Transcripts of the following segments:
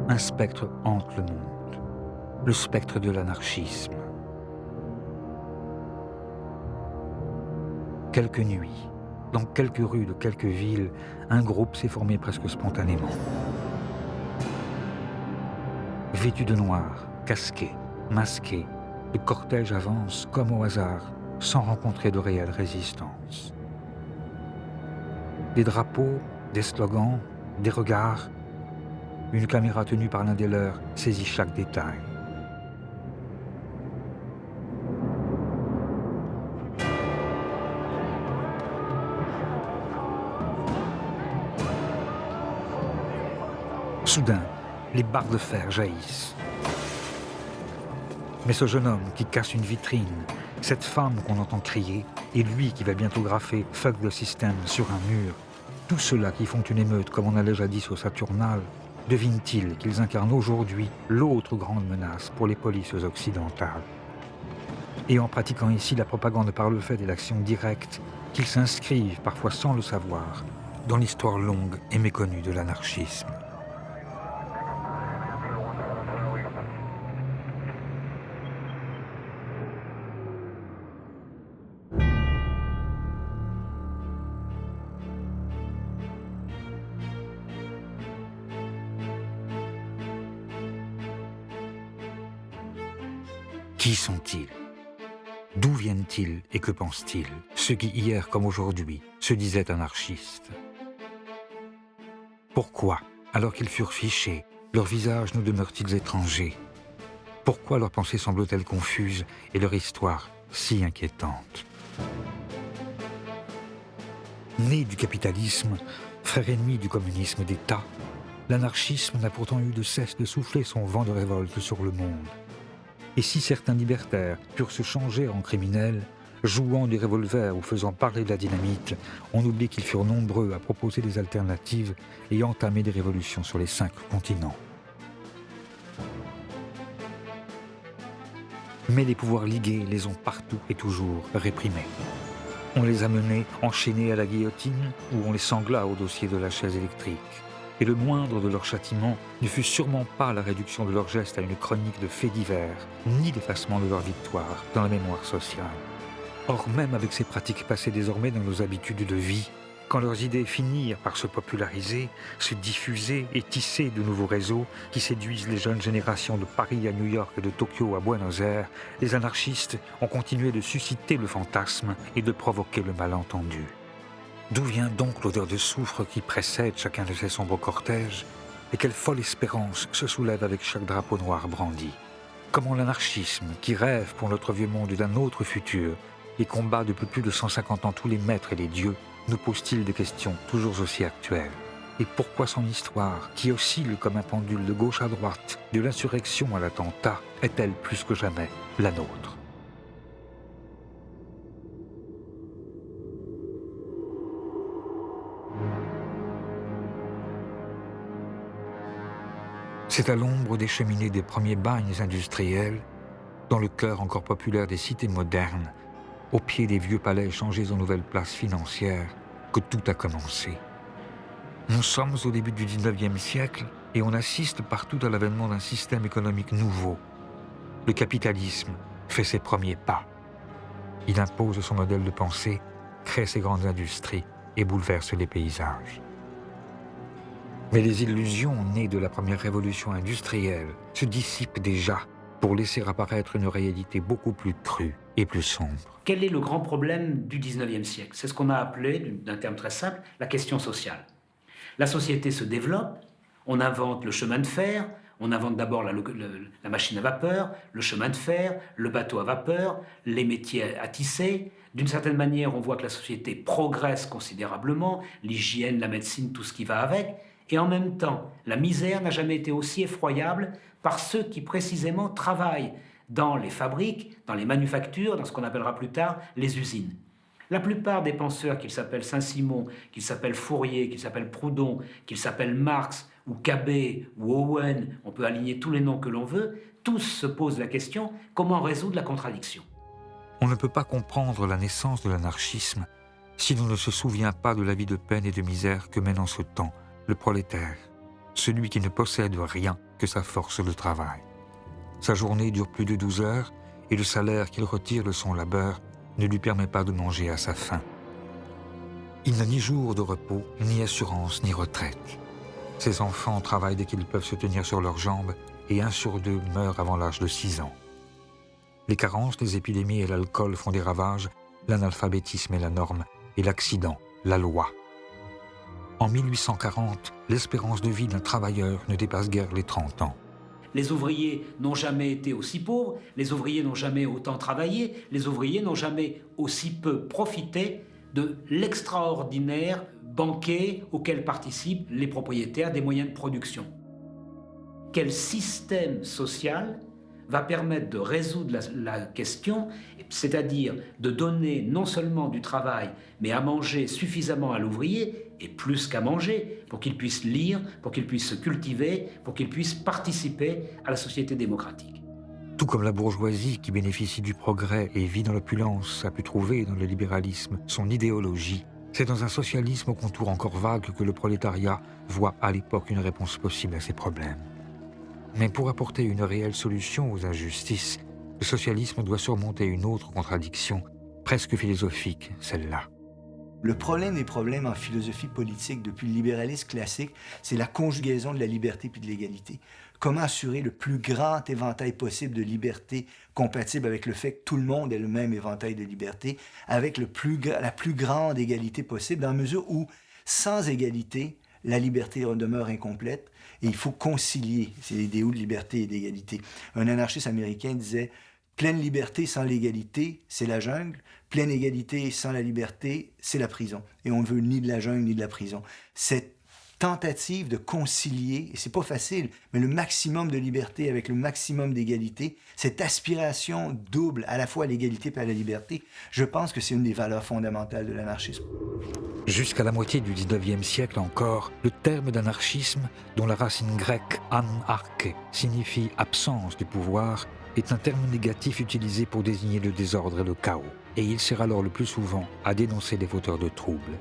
Un spectre hante le monde, le spectre de l'anarchisme. Quelques nuits, dans quelques rues de quelques villes, un groupe s'est formé presque spontanément. Vêtu de noir, casqué, masqué, le cortège avance comme au hasard, sans rencontrer de réelle résistance. Des drapeaux, des slogans, des regards. Une caméra tenue par l'un des leurs saisit chaque détail. Soudain, les barres de fer jaillissent. Mais ce jeune homme qui casse une vitrine, cette femme qu'on entend crier, et lui qui va bientôt graffer « Fuck the system » sur un mur, tous ceux-là qui font une émeute comme on allait jadis au Saturnal, devinent-ils qu'ils incarnent aujourd'hui l'autre grande menace pour les polices occidentales? Et en pratiquant ici la propagande par le fait et l'action directe, qu'ils s'inscrivent, parfois sans le savoir, dans l'histoire longue et méconnue de l'anarchisme. Qui sont-ils? D'où viennent-ils et que pensent-ils, ceux qui hier comme aujourd'hui se disaient anarchistes? Pourquoi, alors qu'ils furent fichés, leurs visages nous demeurent-ils étrangers? Pourquoi leurs pensées semblent-elles confuses et leur histoire si inquiétante? Né du capitalisme, frère ennemi du communisme d'État, l'anarchisme n'a pourtant eu de cesse de souffler son vent de révolte sur le monde. Et si certains libertaires purent se changer en criminels, jouant du revolver ou faisant parler de la dynamite, on oublie qu'ils furent nombreux à proposer des alternatives et entamer des révolutions sur les 5 continents. Mais les pouvoirs ligués les ont partout et toujours réprimés. On les a menés enchaînés à la guillotine ou on les sangla au dossier de la chaise électrique. Et le moindre de leurs châtiments ne fut sûrement pas la réduction de leurs gestes à une chronique de faits divers, ni l'effacement de leur victoire dans la mémoire sociale. Or, même avec ces pratiques passées désormais dans nos habitudes de vie, quand leurs idées finirent par se populariser, se diffuser et tisser de nouveaux réseaux qui séduisent les jeunes générations de Paris à New York et de Tokyo à Buenos Aires, les anarchistes ont continué de susciter le fantasme et de provoquer le malentendu. D'où vient donc l'odeur de soufre qui précède chacun de ces sombres cortèges? Et quelle folle espérance se soulève avec chaque drapeau noir brandi? Comment l'anarchisme, qui rêve pour notre vieux monde d'un autre futur et combat depuis plus de 150 ans tous les maîtres et les dieux, nous pose-t-il des questions toujours aussi actuelles? Et pourquoi son histoire, qui oscille comme un pendule de gauche à droite, de l'insurrection à l'attentat, est-elle plus que jamais la nôtre? C'est à l'ombre des cheminées des premiers bagnes industriels, dans le cœur encore populaire des cités modernes, au pied des vieux palais changés en nouvelles places financières, que tout a commencé. Nous sommes au début du 19e siècle et on assiste partout à l'avènement d'un système économique nouveau. Le capitalisme fait ses premiers pas. Il impose son modèle de pensée, crée ses grandes industries et bouleverse les paysages. Mais les illusions nées de la première révolution industrielle se dissipent déjà pour laisser apparaître une réalité beaucoup plus crue et plus sombre. Quel est le grand problème du 19e siècle? C'est ce qu'on a appelé, d'un terme très simple, la question sociale. La société se développe, on invente le chemin de fer, on invente d'abord la machine à vapeur, le chemin de fer, le bateau à vapeur, les métiers à tisser. D'une certaine manière, on voit que la société progresse considérablement, l'hygiène, la médecine, tout ce qui va avec. Et en même temps, la misère n'a jamais été aussi effroyable par ceux qui précisément travaillent dans les fabriques, dans les manufactures, dans ce qu'on appellera plus tard les usines. La plupart des penseurs, qu'ils s'appellent Saint-Simon, qu'ils s'appellent Fourier, qu'ils s'appellent Proudhon, qu'ils s'appellent Marx ou Cabet ou Owen, on peut aligner tous les noms que l'on veut, tous se posent la question comment résoudre la contradiction. On ne peut pas comprendre la naissance de l'anarchisme si l'on ne se souvient pas de la vie de peine et de misère que mène en ce temps le prolétaire, celui qui ne possède rien que sa force de travail. Sa journée dure plus de 12 heures et le salaire qu'il retire de son labeur ne lui permet pas de manger à sa faim. Il n'a ni jour de repos, ni assurance, ni retraite. Ses enfants travaillent dès qu'ils peuvent se tenir sur leurs jambes et 1 sur 2 meurt avant l'âge de 6 ans. Les carences, les épidémies et l'alcool font des ravages, l'analphabétisme est la norme et l'accident, la loi. En 1840, l'espérance de vie d'un travailleur ne dépasse guère les 30 ans. Les ouvriers n'ont jamais été aussi pauvres, les ouvriers n'ont jamais autant travaillé, les ouvriers n'ont jamais aussi peu profité de l'extraordinaire banquet auquel participent les propriétaires des moyens de production. Quel système social va permettre de résoudre la question, c'est-à-dire de donner non seulement du travail, mais à manger suffisamment à l'ouvrier, et plus qu'à manger, pour qu'il puisse lire, pour qu'il puisse se cultiver, pour qu'il puisse participer à la société démocratique. Tout comme la bourgeoisie qui bénéficie du progrès et vit dans l'opulence a pu trouver dans le libéralisme son idéologie, c'est dans un socialisme au contour encore vague que le prolétariat voit à l'époque une réponse possible à ses problèmes. Mais pour apporter une réelle solution aux injustices, le socialisme doit surmonter une autre contradiction, presque philosophique, celle-là. Le problème des problèmes en philosophie politique depuis le libéralisme classique, c'est la conjugaison de la liberté puis de l'égalité. Comment assurer le plus grand éventail possible de liberté compatible avec le fait que tout le monde ait le même éventail de liberté, avec la plus grande égalité possible, dans la mesure où, sans égalité, la liberté demeure incomplète et il faut concilier ces idéaux de liberté et d'égalité. Un anarchiste américain disait « Pleine liberté sans l'égalité, c'est la jungle. Pleine égalité sans la liberté, c'est la prison. » Et on ne veut ni de la jungle ni de la prison. Cette tentative de concilier, et c'est pas facile, mais le maximum de liberté avec le maximum d'égalité, cette aspiration double à la fois à l'égalité et à la liberté, je pense que c'est une des valeurs fondamentales de l'anarchisme. Jusqu'à la moitié du XIXe siècle encore, le terme d'anarchisme, dont la racine grecque anarche signifie absence du pouvoir, est un terme négatif utilisé pour désigner le désordre et le chaos, et il sert alors le plus souvent à dénoncer les fauteurs de troubles.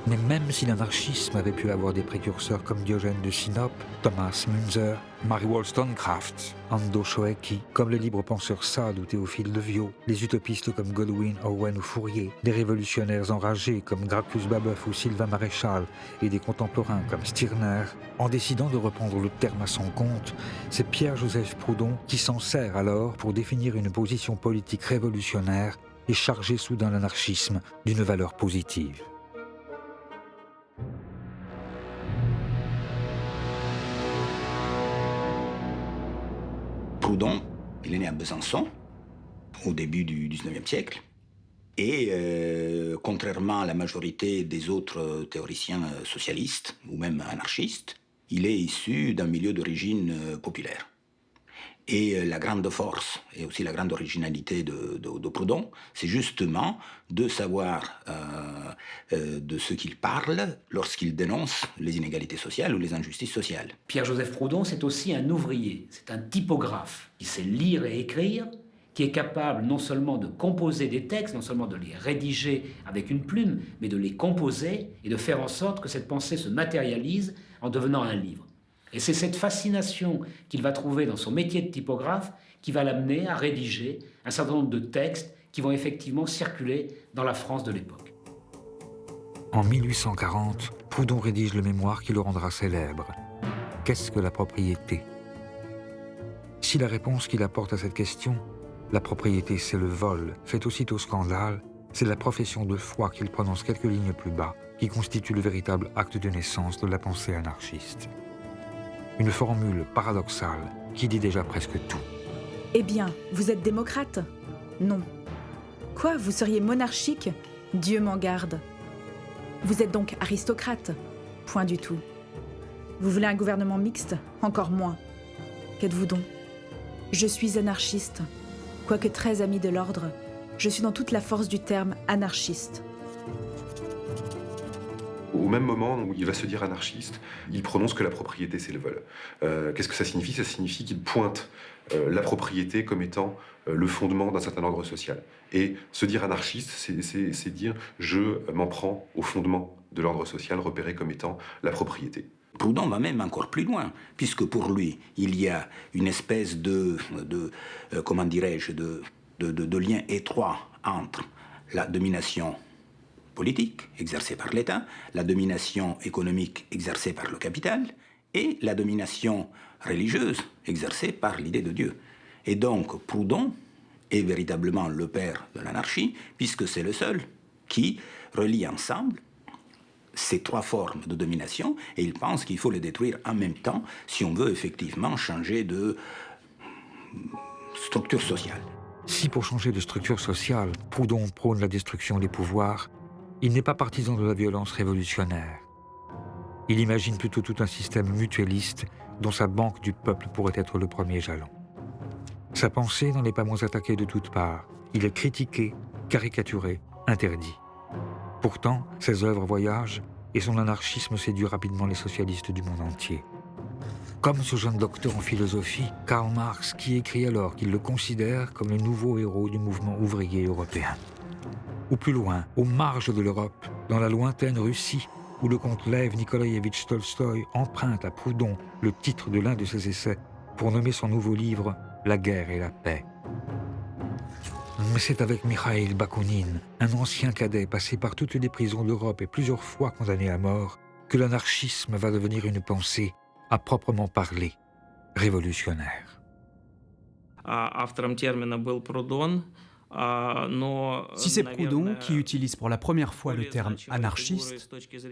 Mais même si l'anarchisme avait pu avoir des précurseurs comme Diogène de Sinope, Thomas Müntzer, Mary Wollstonecraft, Ando Shoeki, comme le libre penseur Sade ou Théophile Leviau, les utopistes comme Godwin, Owen ou Fourier, des révolutionnaires enragés comme Gracchus Babeuf ou Sylvain Maréchal et des contemporains comme Stirner, en décidant de reprendre le terme à son compte, c'est Pierre-Joseph Proudhon qui s'en sert alors pour définir une position politique révolutionnaire et charger soudain l'anarchisme d'une valeur positive. Proudhon, il est né à Besançon, au début du XIXe siècle. Et contrairement à la majorité des autres théoriciens socialistes, ou même anarchistes, il est issu d'un milieu d'origine populaire. Et la grande force, et aussi la grande originalité de Proudhon, c'est justement de savoir de ce qu'il parle lorsqu'il dénonce les inégalités sociales ou les injustices sociales. Pierre-Joseph Proudhon, c'est aussi un ouvrier, c'est un typographe qui sait lire et écrire, qui est capable non seulement de composer des textes, non seulement de les rédiger avec une plume, mais de les composer et de faire en sorte que cette pensée se matérialise en devenant un livre. Et c'est cette fascination qu'il va trouver dans son métier de typographe qui va l'amener à rédiger un certain nombre de textes qui vont effectivement circuler dans la France de l'époque. En 1840, Proudhon rédige le mémoire qui le rendra célèbre. Qu'est-ce que la propriété ? Si la réponse qu'il apporte à cette question, la propriété c'est le vol, fait aussitôt scandale, c'est la profession de foi qu'il prononce quelques lignes plus bas, qui constitue le véritable acte de naissance de la pensée anarchiste. Une formule paradoxale qui dit déjà presque tout. Eh bien, vous êtes démocrate ? Non. Quoi, vous seriez monarchique ? Dieu m'en garde. Vous êtes donc aristocrate ? Point du tout. Vous voulez un gouvernement mixte ? Encore moins. Qu'êtes-vous donc ? Je suis anarchiste. Quoique très ami de l'ordre, je suis dans toute la force du terme anarchiste. Au même moment où il va se dire anarchiste, il prononce que la propriété, c'est le vol. Qu'est-ce que ça signifie ? Ça signifie qu'il pointe la propriété comme étant le fondement d'un certain ordre social. Et se dire anarchiste, c'est dire « je m'en prends au fondement de l'ordre social repéré comme étant la propriété ». Proudhon va même encore plus loin, puisque pour lui, il y a une espèce comment dirais-je, de lien étroit entre la domination politique exercée par l'État, la domination économique exercée par le capital et la domination religieuse exercée par l'idée de Dieu. Et donc Proudhon est véritablement le père de l'anarchie, puisque c'est le seul qui relie ensemble ces trois formes de domination, et il pense qu'il faut les détruire en même temps si on veut effectivement changer de structure sociale. Si pour changer de structure sociale, Proudhon prône la destruction des pouvoirs, il n'est pas partisan de la violence révolutionnaire. Il imagine plutôt tout un système mutualiste dont sa banque du peuple pourrait être le premier jalon. Sa pensée n'en est pas moins attaquée de toutes parts. Il est critiqué, caricaturé, interdit. Pourtant, ses œuvres voyagent et son anarchisme séduit rapidement les socialistes du monde entier. Comme ce jeune docteur en philosophie, Karl Marx, qui écrit alors qu'il le considère comme le nouveau héros du mouvement ouvrier européen. Ou plus loin, aux marges de l'Europe, dans la lointaine Russie, où le comte Lev Nikolaïevitch Tolstoï emprunte à Proudhon le titre de l'un de ses essais pour nommer son nouveau livre « La guerre et la paix ». Mais c'est avec Mikhaïl Bakounine, un ancien cadet passé par toutes les prisons d'Europe et plusieurs fois condamné à mort, que l'anarchisme va devenir une pensée, à proprement parler, révolutionnaire. Si c'est Proudhon qui utilise pour la première fois le terme anarchiste,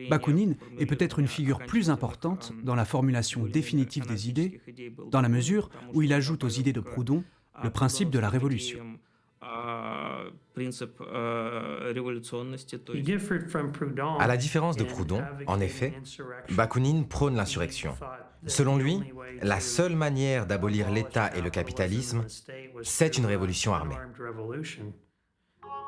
Bakounine est peut-être une figure plus importante dans la formulation définitive des idées, dans la mesure où il ajoute aux idées de Proudhon le principe de la révolution. À la différence de Proudhon, en effet, Bakounine prône l'insurrection. Selon lui, la seule manière d'abolir l'État et le capitalisme, c'est une révolution armée.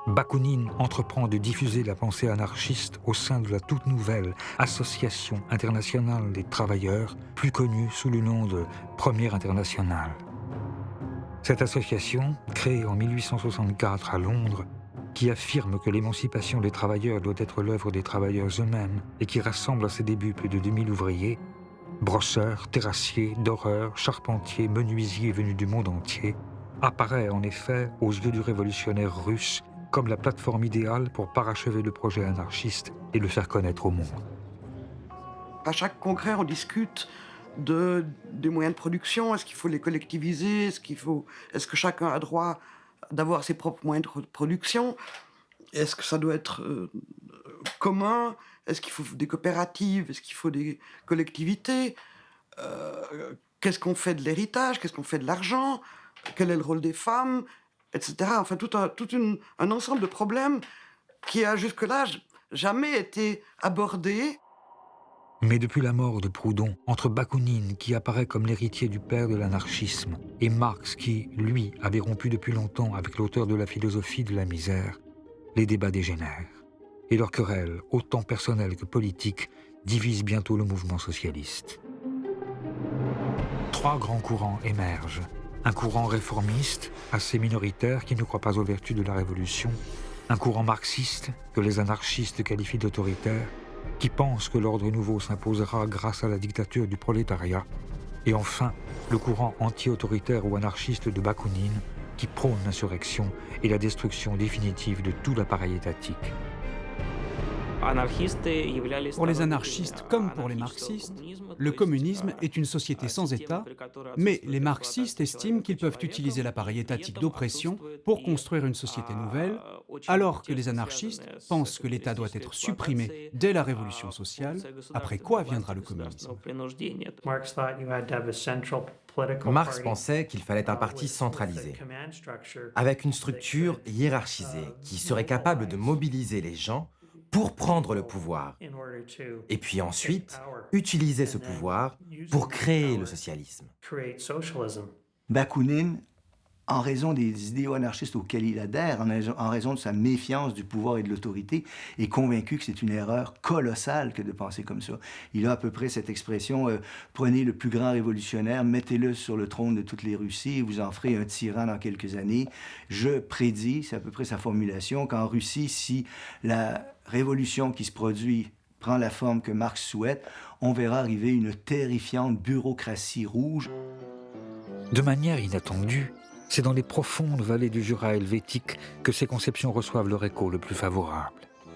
Bakounine entreprend de diffuser la pensée anarchiste au sein de la toute nouvelle Association internationale des travailleurs, plus connue sous le nom de Première Internationale. Cette association, créée en 1864 à Londres, qui affirme que l'émancipation des travailleurs doit être l'œuvre des travailleurs eux-mêmes et qui rassemble à ses débuts plus de 2000 ouvriers, brosseurs, terrassiers, doreurs, charpentiers, menuisiers venus du monde entier, apparaît en effet aux yeux du révolutionnaire russe comme la plateforme idéale pour parachever le projet anarchiste et le faire connaître au monde. À chaque congrès, on discute des moyens de production. Est-ce qu'il faut les collectiviser? Est-ce que chacun a droit d'avoir ses propres moyens de production? Est-ce que ça doit être commun? Est-ce qu'il faut des coopératives? Est-ce qu'il faut des collectivités? Qu'est-ce qu'on fait de l'héritage? Qu'est-ce qu'on fait de l'argent? Quel est le rôle des femmes? Etc. Enfin, tout un ensemble de problèmes qui a jusque-là jamais été abordé. Mais depuis la mort de Proudhon, entre Bakounine, qui apparaît comme l'héritier du père de l'anarchisme, et Marx, qui, lui, avait rompu depuis longtemps avec l'auteur de la philosophie de la misère, les débats dégénèrent. Et leur querelle, autant personnelle que politique, divise bientôt le mouvement socialiste. Trois grands courants émergent. Un courant réformiste, assez minoritaire, qui ne croit pas aux vertus de la révolution. Un courant marxiste, que les anarchistes qualifient d'autoritaire, qui pense que l'ordre nouveau s'imposera grâce à la dictature du prolétariat. Et enfin, le courant anti-autoritaire ou anarchiste de Bakounine, qui prône l'insurrection et la destruction définitive de tout l'appareil étatique. Pour les anarchistes comme pour les marxistes, le communisme est une société sans État, mais les marxistes estiment qu'ils peuvent utiliser l'appareil étatique d'oppression pour construire une société nouvelle, alors que les anarchistes pensent que l'État doit être supprimé dès la révolution sociale, après quoi viendra le communisme. Marx pensait qu'il fallait un parti centralisé, avec une structure hiérarchisée qui serait capable de mobiliser les gens pour prendre le pouvoir, et puis ensuite utiliser ce pouvoir pour créer le socialisme. Bakounine, en raison des idéaux anarchistes auxquels il adhère, en raison de sa méfiance du pouvoir et de l'autorité, est convaincu que c'est une erreur colossale que de penser comme ça. Il a à peu près cette expression prenez le plus grand révolutionnaire, mettez-le sur le trône de toutes les Russies et vous en ferez un tyran dans quelques années. Je prédis, c'est à peu près sa formulation, qu'en Russie, si la révolution qui se produit prend la forme que Marx souhaite, on verra arriver une terrifiante bureaucratie rouge. De manière inattendue, c'est dans les profondes vallées du Jura helvétique que ces conceptions reçoivent leur écho le plus favorable.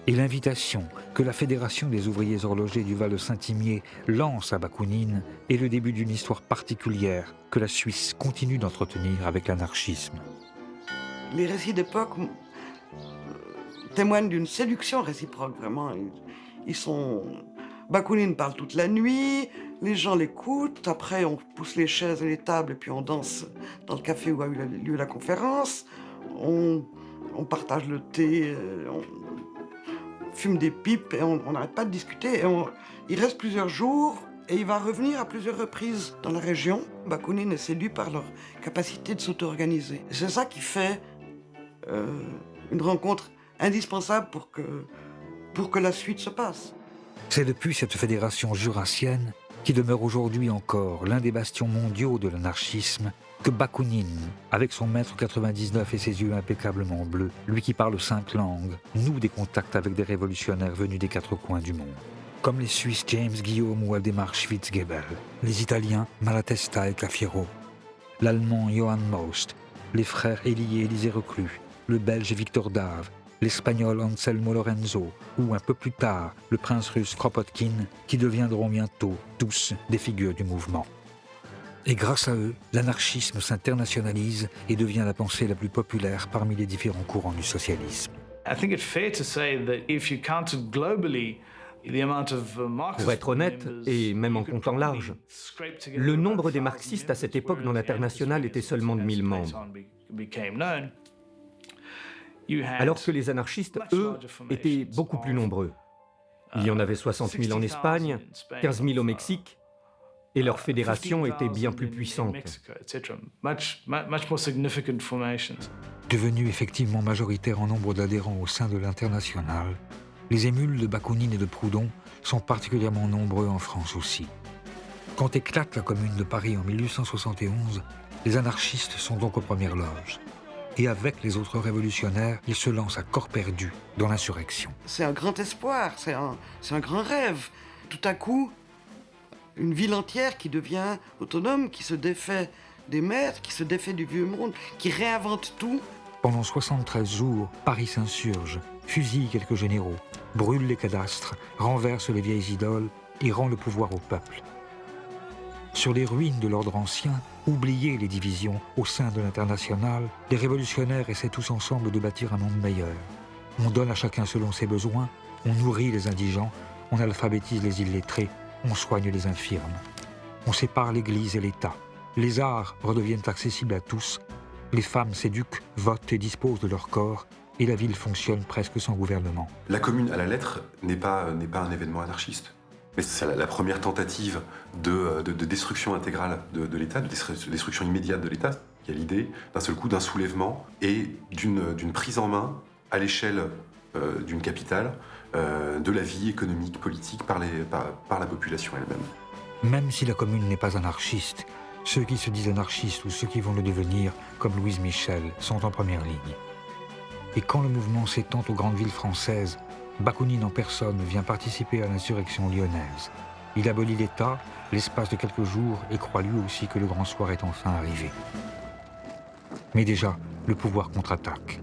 Et l'invitation que la Fédération des ouvriers horlogers du Val de Saint-Imier lance à Bakounine est le début d'une histoire particulière que la Suisse continue d'entretenir avec l'anarchisme. Les récits d'époque témoignent d'une séduction réciproque, vraiment. Ils sont... Bakounine parle toute la nuit, les gens l'écoutent, après on pousse les chaises et les tables et puis on danse dans le café où a eu lieu la conférence, on partage le thé, on fume des pipes et on n'arrête pas de discuter. Il reste plusieurs jours et il va revenir à plusieurs reprises dans la région. Bakounine est séduit par leur capacité de s'auto-organiser. C'est ça qui fait une rencontre indispensable pour que la suite se passe. C'est depuis cette fédération jurassienne, qui demeure aujourd'hui encore l'un des bastions mondiaux de l'anarchisme, que Bakounine, avec son mètre 99 et ses yeux impeccablement bleus, lui qui parle 5 langues, noue des contacts avec des révolutionnaires venus des 4 coins du monde. Comme les Suisses James Guillaume ou Waldemar Schwitzgebel, les Italiens Malatesta et Cafiero, l'Allemand Johann Most, les frères Élie et Élisée Reclus, le Belge Victor Dave, l'Espagnol Anselmo Lorenzo, ou un peu plus tard, le prince russe Kropotkin, qui deviendront bientôt tous des figures du mouvement. Et grâce à eux, l'anarchisme s'internationalise et devient la pensée la plus populaire parmi les différents courants du socialisme. Pour être honnête, et même en comptant large, le nombre des marxistes à cette époque dans l'international était seulement de 1000 membres. Alors que les anarchistes, eux, étaient beaucoup plus nombreux. Il y en avait 60 000 en Espagne, 15 000 au Mexique, et leur fédération était bien plus puissante. Devenus effectivement majoritaires en nombre d'adhérents au sein de l'Internationale, les émules de Bakounine et de Proudhon sont particulièrement nombreux en France aussi. Quand éclate la Commune de Paris en 1871, les anarchistes sont donc aux premières loges. Et avec les autres révolutionnaires, ils se lancent à corps perdu dans l'insurrection. C'est un grand espoir, c'est un grand rêve. Tout à coup, une ville entière qui devient autonome, qui se défait des maîtres, qui se défait du vieux monde, qui réinvente tout. Pendant 73 jours, Paris s'insurge, fusille quelques généraux, brûle les cadastres, renverse les vieilles idoles et rend le pouvoir au peuple. Sur les ruines de l'ordre ancien, oubliez les divisions au sein de l'Internationale, les révolutionnaires essaient tous ensemble de bâtir un monde meilleur. On donne à chacun selon ses besoins, on nourrit les indigents, on alphabétise les illettrés, on soigne les infirmes. On sépare l'Église et l'État. Les arts redeviennent accessibles à tous, les femmes s'éduquent, votent et disposent de leur corps, et la ville fonctionne presque sans gouvernement. La Commune à la lettre n'est pas un événement anarchiste. Mais c'est la première tentative de destruction intégrale de l'État, de destruction immédiate de l'État. Il y a l'idée, d'un seul coup, d'un soulèvement et d'une prise en main à l'échelle d'une capitale de la vie économique, politique par la population elle-même. Même si la Commune n'est pas anarchiste, ceux qui se disent anarchistes ou ceux qui vont le devenir, comme Louise Michel, sont en première ligne. Et quand le mouvement s'étend aux grandes villes françaises, Bakounine en personne vient participer à l'insurrection lyonnaise. Il abolit l'État, l'espace de quelques jours, et croit lui aussi que le grand soir est enfin arrivé. Mais déjà, le pouvoir contre-attaque.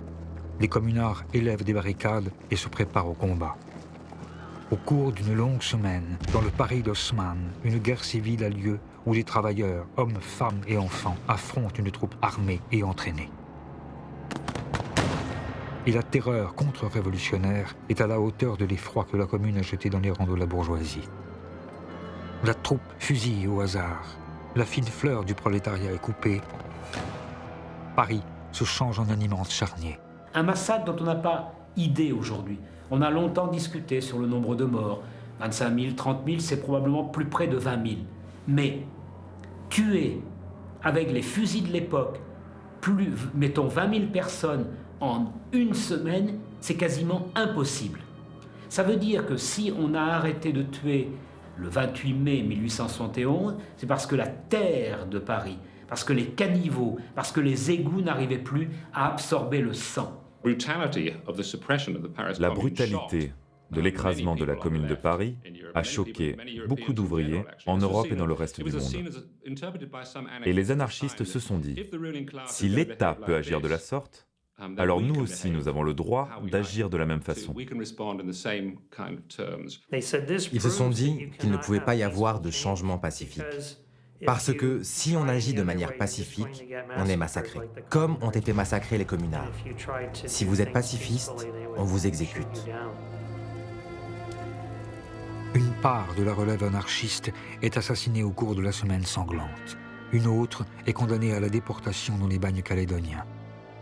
Les communards élèvent des barricades et se préparent au combat. Au cours d'une longue semaine, dans le Paris d'Haussmann, une guerre civile a lieu où les travailleurs, hommes, femmes et enfants, affrontent une troupe armée et entraînée. Et la terreur contre-révolutionnaire est à la hauteur de l'effroi que la Commune a jeté dans les rangs de la bourgeoisie. La troupe fusille au hasard. La fine fleur du prolétariat est coupée. Paris se change en un immense charnier. Un massacre dont on n'a pas idée aujourd'hui. On a longtemps discuté sur le nombre de morts. 25 000, 30 000, c'est probablement plus près de 20 000. Mais tuer avec les fusils de l'époque, mettons 20 000 personnes en une semaine, c'est quasiment impossible. Ça veut dire que si on a arrêté de tuer le 28 mai 1871, c'est parce que la terre de Paris, parce que les caniveaux, parce que les égouts n'arrivaient plus à absorber le sang. La brutalité de l'écrasement de la Commune de Paris a choqué beaucoup d'ouvriers en Europe et dans le reste du monde. Et les anarchistes se sont dit, si l'État peut agir de la sorte, alors nous aussi nous avons le droit d'agir de la même façon. Ils se sont dit qu'il ne pouvait pas y avoir de changement pacifique. Parce que si on agit de manière pacifique, on est massacré, comme ont été massacrés les communards. Si vous êtes pacifiste, on vous exécute. Une part de la relève anarchiste est assassinée au cours de la Semaine sanglante. Une autre est condamnée à la déportation dans les bagnes calédoniens.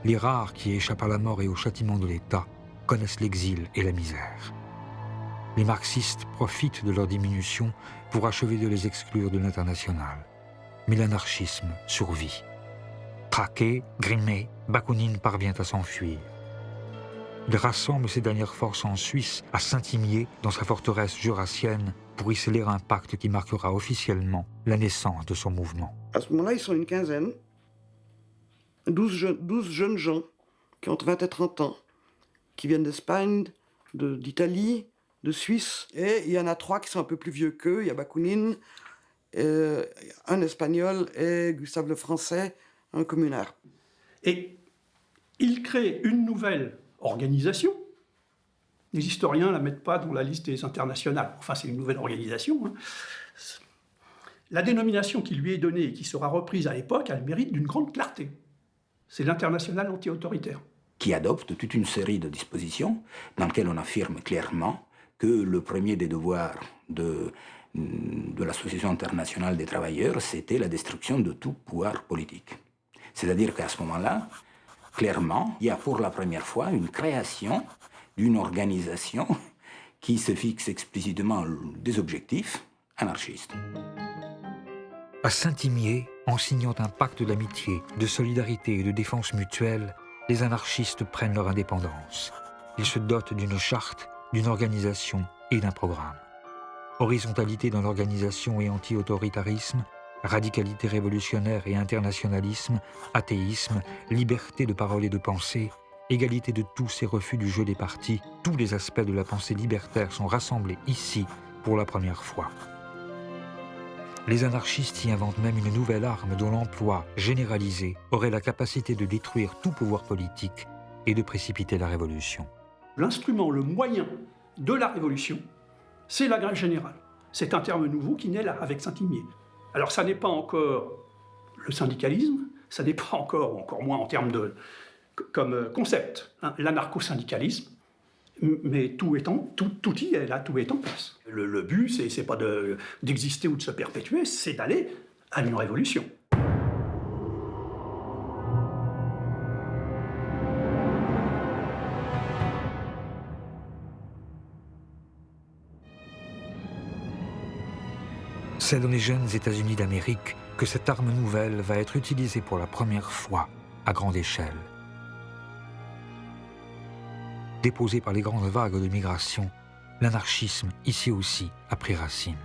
Les rares qui échappent à la mort et au châtiment de l'État connaissent l'exil et la misère. Les marxistes profitent de leur diminution pour achever de les exclure de l'international. Mais l'anarchisme survit. Traqué, grimé, Bakounine parvient à s'enfuir. Il rassemble ses dernières forces en Suisse, à Saint-Imier, dans sa forteresse jurassienne, pour y sceller un pacte qui marquera officiellement la naissance de son mouvement. À ce moment-là, ils sont une quinzaine, 12 jeunes gens qui ont entre 20 et 30 ans, qui viennent d'Espagne, d'Italie, de Suisse, et il y en a 3 qui sont un peu plus vieux qu'eux. Il y a Bakounine, un Espagnol et Gustave le Français, un communard. Et il crée une nouvelle organisation. Les historiens ne la mettent pas dans la liste des internationales. Enfin, c'est une nouvelle organisation. Hein. La dénomination qui lui est donnée et qui sera reprise à l'époque a le mérite d'une grande clarté. C'est l'international anti-autoritaire. Qui adopte toute une série de dispositions dans lesquelles on affirme clairement que le premier des devoirs de l'Association internationale des travailleurs, c'était la destruction de tout pouvoir politique. C'est-à-dire qu'à ce moment-là, clairement, il y a pour la première fois une création d'une organisation qui se fixe explicitement des objectifs anarchistes. À Saint-Imier, en signant un pacte d'amitié, de solidarité et de défense mutuelle, les anarchistes prennent leur indépendance. Ils se dotent d'une charte, d'une organisation et d'un programme. Horizontalité dans l'organisation et anti-autoritarisme, radicalité révolutionnaire et internationalisme, athéisme, liberté de parole et de pensée, égalité de tous et refus du jeu des partis, tous les aspects de la pensée libertaire sont rassemblés ici pour la première fois. Les anarchistes y inventent même une nouvelle arme dont l'emploi généralisé aurait la capacité de détruire tout pouvoir politique et de précipiter la révolution. L'instrument, le moyen de la révolution, c'est la grève générale. C'est un terme nouveau qui naît là, avec Saint-Imier. Alors ça n'est pas encore le syndicalisme, ça n'est pas encore moins en termes de comme concept, hein, l'anarcho-syndicalisme, mais tout y est là, tout est en place. Le but, c'est pas d'exister ou de se perpétuer, c'est d'aller à une révolution. C'est dans les jeunes États-Unis d'Amérique que cette arme nouvelle va être utilisée pour la première fois à grande échelle. Déposé par les grandes vagues de migration, l'anarchisme, ici aussi, a pris racine.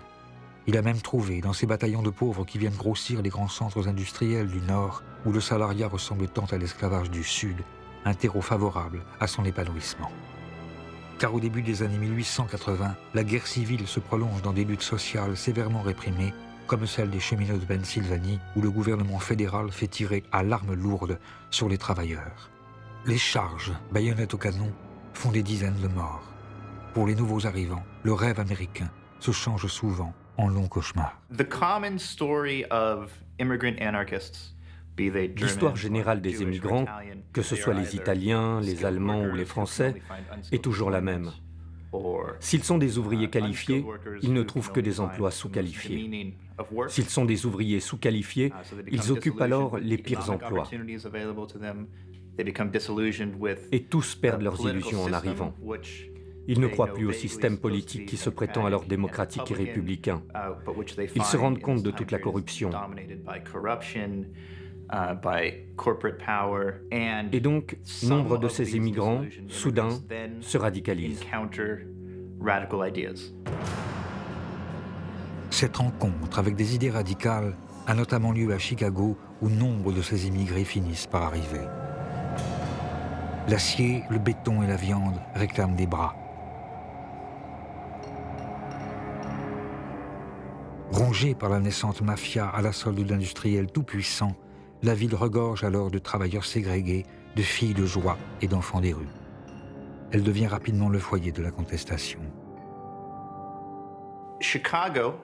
Il a même trouvé, dans ces bataillons de pauvres qui viennent grossir les grands centres industriels du Nord, où le salariat ressemble tant à l'esclavage du Sud, un terreau favorable à son épanouissement. Car au début des années 1880, la guerre civile se prolonge dans des luttes sociales sévèrement réprimées, comme celle des cheminots de Pennsylvanie, où le gouvernement fédéral fait tirer à l'arme lourde sur les travailleurs. Les charges, baïonnettes au canon, font des dizaines de morts. Pour les nouveaux arrivants, le rêve américain se change souvent en long cauchemar. L'histoire générale des émigrants, que ce soit les Italiens, les Allemands ou les Français, est toujours la même. S'ils sont des ouvriers qualifiés, ils ne trouvent que des emplois sous-qualifiés. S'ils sont des ouvriers sous-qualifiés, ils occupent alors les pires emplois. Et tous perdent leurs illusions en arrivant. Ils ne croient plus au système politique qui se prétend alors démocratique et républicain. Ils se rendent compte de toute la corruption. Et donc, nombre de ces immigrants, soudain, se radicalisent. Cette rencontre avec des idées radicales a notamment lieu à Chicago, où nombre de ces immigrés finissent par arriver. L'acier, le béton et la viande réclament des bras. Rongée par la naissante mafia à la solde d'industriels tout-puissants, la ville regorge alors de travailleurs ségrégés, de filles de joie et d'enfants des rues. Elle devient rapidement le foyer de la contestation. Chicago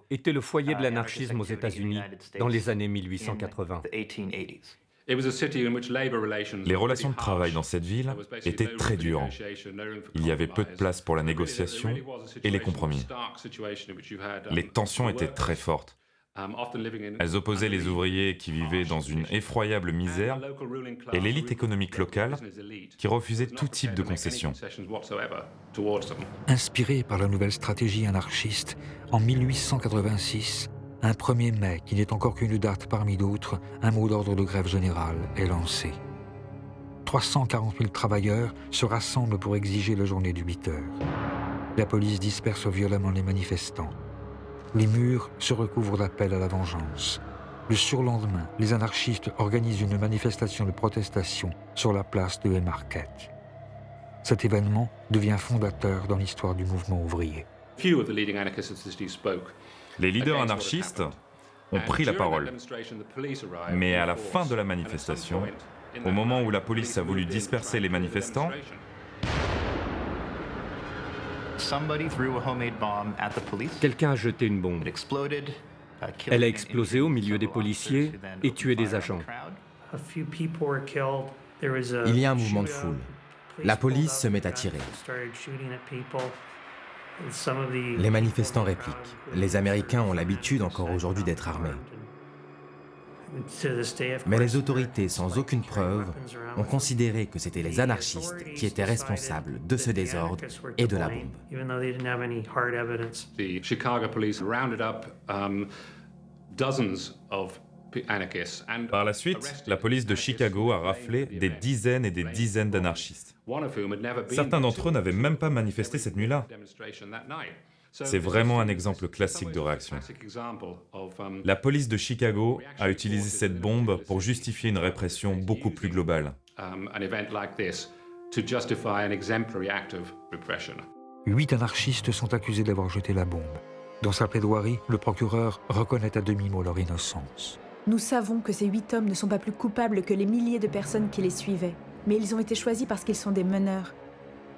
était le foyer de l'anarchisme aux États-Unis dans les années 1880. Les relations de travail dans cette ville étaient très dures. Il y avait peu de place pour la négociation et les compromis. Les tensions étaient très fortes. Elles opposaient les ouvriers qui vivaient dans une effroyable misère et l'élite économique locale qui refusait tout type de concessions. Inspiré par la nouvelle stratégie anarchiste, en 1886, un 1er mai, qui n'est encore qu'une date parmi d'autres, un mot d'ordre de grève générale est lancé. 340 000 travailleurs se rassemblent pour exiger la journée du 8 heures. La police disperse violemment les manifestants. Les murs se recouvrent d'appels à la vengeance. Le surlendemain, les anarchistes organisent une manifestation de protestation sur la place de Haymarket. Cet événement devient fondateur dans l'histoire du mouvement ouvrier. Les leaders anarchistes ont pris la parole. Mais à la fin de la manifestation, au moment où la police a voulu disperser les manifestants, Quelqu'un a jeté une bombe. Elle a explosé au milieu des policiers et tué des agents. Il y a un mouvement de foule. La police se met à tirer. Les manifestants répliquent. Les Américains ont l'habitude encore aujourd'hui d'être armés. Mais les autorités, sans aucune preuve, ont considéré que c'étaient les anarchistes qui étaient responsables de ce désordre et de la bombe. par la suite, la police de Chicago a raflé des dizaines et des dizaines d'anarchistes. Certains d'entre eux n'avaient même pas manifesté cette nuit-là. C'est vraiment un exemple classique de réaction. La police de Chicago a utilisé cette bombe pour justifier une répression beaucoup plus globale. 8 anarchistes sont accusés d'avoir jeté la bombe. Dans sa plaidoirie, le procureur reconnaît à demi-mot leur innocence. Nous savons que ces 8 hommes ne sont pas plus coupables que les milliers de personnes qui les suivaient, mais ils ont été choisis parce qu'ils sont des meneurs.